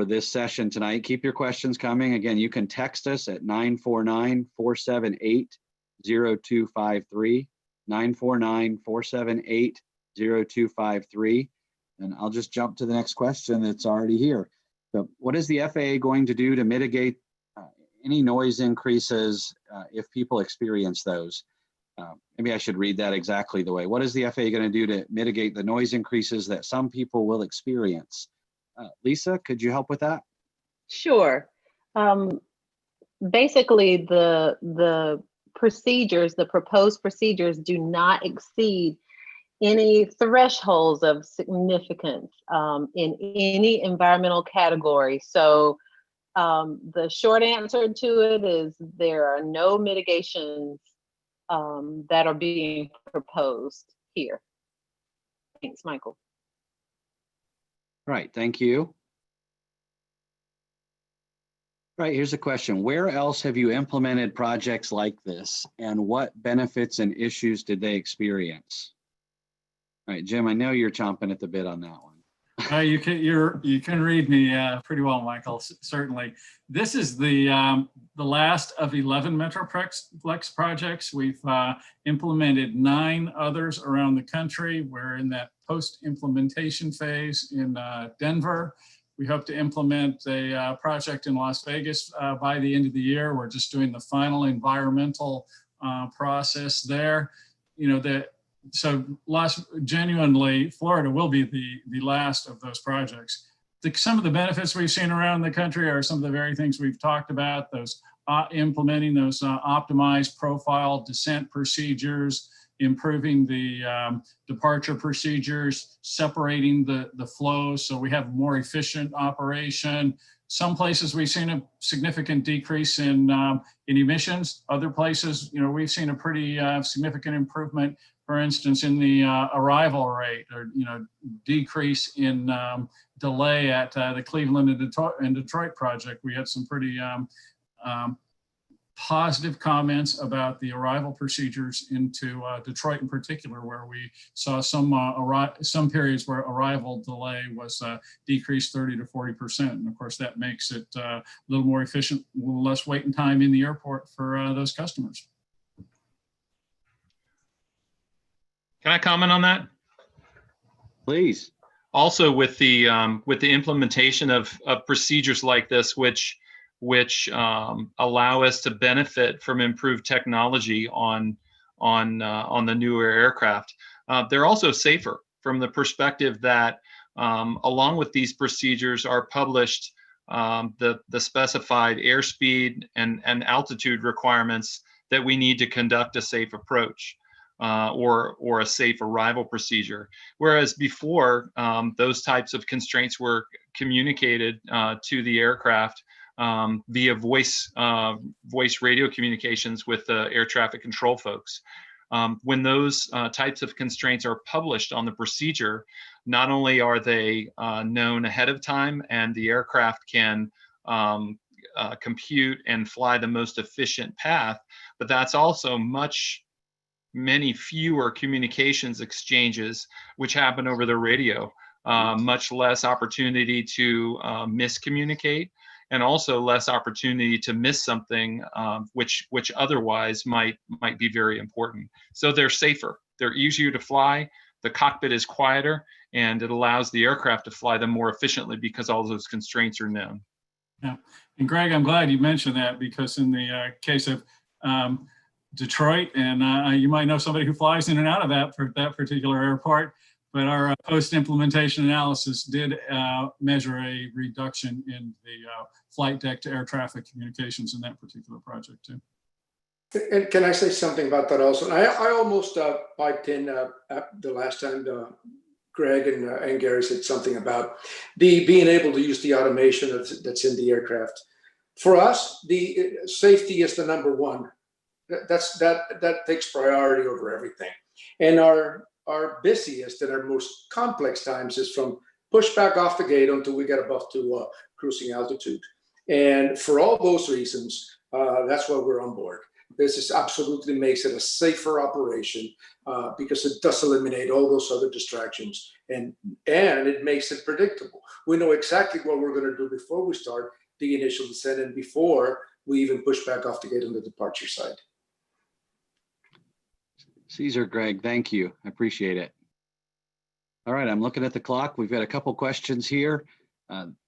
this session tonight. Keep your questions coming. Again, you can text us at 949-478-0253, 949-478-0253. And I'll just jump to the next question that's already here. So what is the FAA going to do to mitigate any noise increases if people experience those? Maybe I should read that exactly the way. What is the FAA going to do to mitigate the noise increases that some people will experience? Lisa, could you help with that? Sure. Basically, the procedures, the proposed procedures do not exceed any thresholds of significance in any environmental category. So the short answer to it is there are no mitigations that are being proposed here. Thanks, Michael. All right, thank you. All right, here's a question. Where else have you implemented projects like this, and what benefits and issues did they experience? All right, Jim, I know you're chomping at the bit on that one. You can read me pretty well, Michael. Certainly, this is the last of 11 Metroplex projects. We've implemented 9 others around the country. We're in that post-implementation phase in Denver. We hope to implement a project in Las Vegas by the end of the year. We're just doing the final environmental process there. So genuinely, Florida will be the last of those projects. Some of the benefits we've seen around the country are some of the very things we've talked about, those implementing those optimized profile descent procedures, improving the departure procedures, separating the flows so we have more efficient operation. Some places we've seen a significant decrease in emissions. Other places, we've seen a pretty significant improvement, for instance, in the arrival rate, or decrease in delay at the Cleveland and Detroit project. We had some pretty positive comments about the arrival procedures into Detroit in particular, where we saw some periods where arrival delay was decreased 30 to 40%. And of course, that makes it a little more efficient, a little less waiting time in the airport for those customers. Can I comment on that? Please. Also, with the implementation of procedures like this, which allow us to benefit from improved technology on the newer aircraft, They're also safer from the perspective that along with these procedures are published the specified airspeed and altitude requirements that we need to conduct a safe approach or a safe arrival procedure. Whereas before, those types of constraints were communicated to the aircraft via voice radio communications with the air traffic control folks. When those types of constraints are published on the procedure, not only are they known ahead of time and the aircraft can compute and fly the most efficient path, but that's also many fewer communications exchanges which happen over the radio, much less opportunity to miscommunicate, and also less opportunity to miss something which otherwise might be very important. So they're safer, they're easier to fly, the cockpit is quieter, and it allows the aircraft to fly them more efficiently because all those constraints are known. Yeah, and Greg, I'm glad you mentioned that, because in the case of Detroit, and you might know somebody who flies in and out of that particular airport, but our post-implementation analysis did measure a reduction in the flight deck to air traffic communications in that particular project too. And can I say something about that also? I almost piped in the last time Greg and Gary said something about being able to use the automation that's in the aircraft. For us, the safety is the number one. That takes priority over everything. And our busiest and our most complex times is from pushback off the gate until we get above to cruising altitude. And for all those reasons, that's why we're on board. This is absolutely makes it a safer operation because it does eliminate all those other distractions, and it makes it predictable. We know exactly what we're going to do before we start the initial descent and before we even push back off the gate on the departure side. Caesar, Greg, thank you. I appreciate it. All right, I'm looking at the clock. We've got a couple questions here.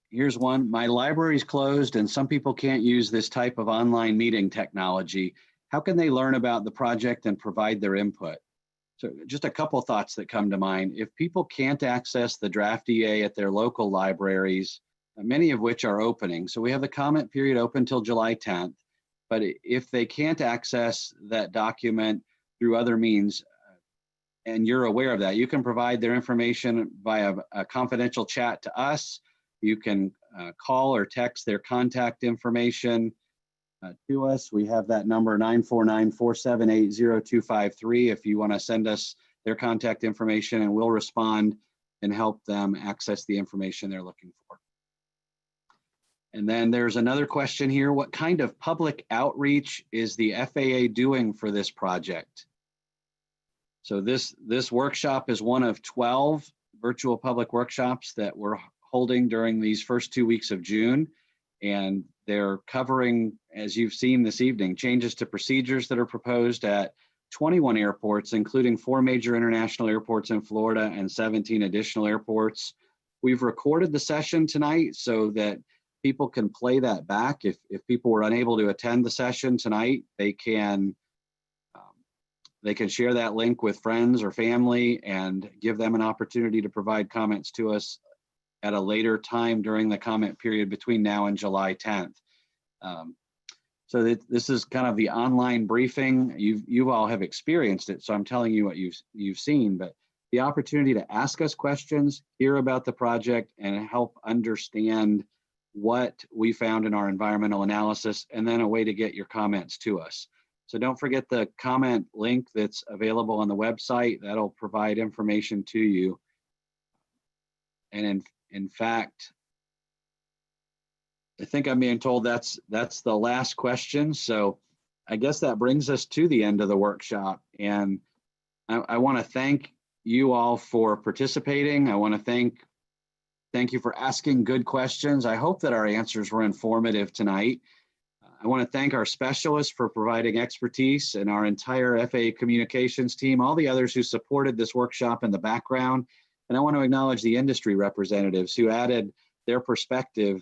Here's one. My library's closed and some people can't use this type of online meeting technology. How can they learn about the project and provide their input? So just a couple thoughts that come to mind. If people can't access the draft EA at their local libraries, many of which are opening, so we have the comment period open till July 10th, but if they can't access that document through other means, and you're aware of that, you can provide their information via a confidential chat to us. You can call or text their contact information to us. We have that number 949-478-0253 if you want to send us their contact information, and we'll respond and help them access the information they're looking for. And then there's another question here. What kind of public outreach is the FAA doing for this project? So this workshop is one of 12 virtual public workshops that we're holding during these first 2 weeks of June. And they're covering, as you've seen this evening, changes to procedures that are proposed at 21 airports, including 4 major international airports in Florida and 17 additional airports. We've recorded the session tonight so that people can play that back. If people were unable to attend the session tonight, they can share that link with friends or family and give them an opportunity to provide comments to us at a later time during the comment period between now and July 10th. So this is kind of the online briefing. You all have experienced it, so I'm telling you what you've seen, but the opportunity to ask us questions, hear about the project, and help understand what we found in our environmental analysis, and then a way to get your comments to us. So don't forget the comment link that's available on the website. That'll provide information to you. And in fact, I think I'm being told that's the last question. So I guess that brings us to the end of the workshop. And I want to thank you all for participating. I want to thank you for asking good questions. I hope that our answers were informative tonight. I want to thank our specialists for providing expertise, and our entire FAA communications team, all the others who supported this workshop in the background. And I want to acknowledge the industry representatives who added their perspective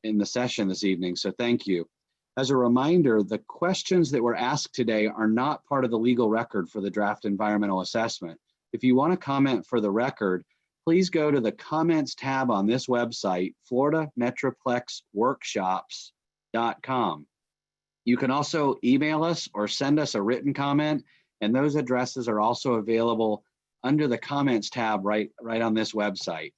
in the session this evening. So thank you. As a reminder, the questions that were asked today are not part of the legal record for the draft environmental assessment. If you want to comment for the record, please go to the comments tab on this website, floridametroplexworkshops.com. You can also email us or send us a written comment, and those addresses are also available under the comments tab right on this website.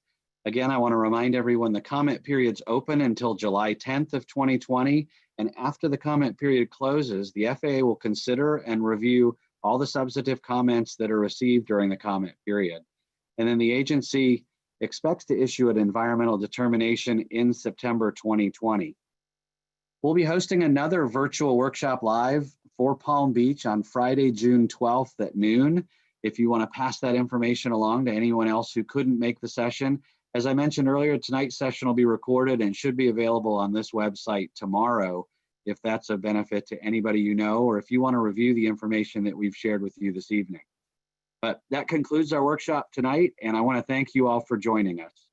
Again, I want to remind everyone the comment period's open until July 10th of 2020, and after the comment period closes, the FAA will consider and review all the substantive comments that are received during the comment period. And then the agency expects to issue an environmental determination in September 2020. We'll be hosting another virtual workshop live for Palm Beach on Friday, June 12th at noon. If you want to pass that information along to anyone else who couldn't make the session. As I mentioned earlier, tonight's session will be recorded and should be available on this website tomorrow, if that's a benefit to anybody you know, or if you want to review the information that we've shared with you this evening. But that concludes our workshop tonight, and I want to thank you all for joining us.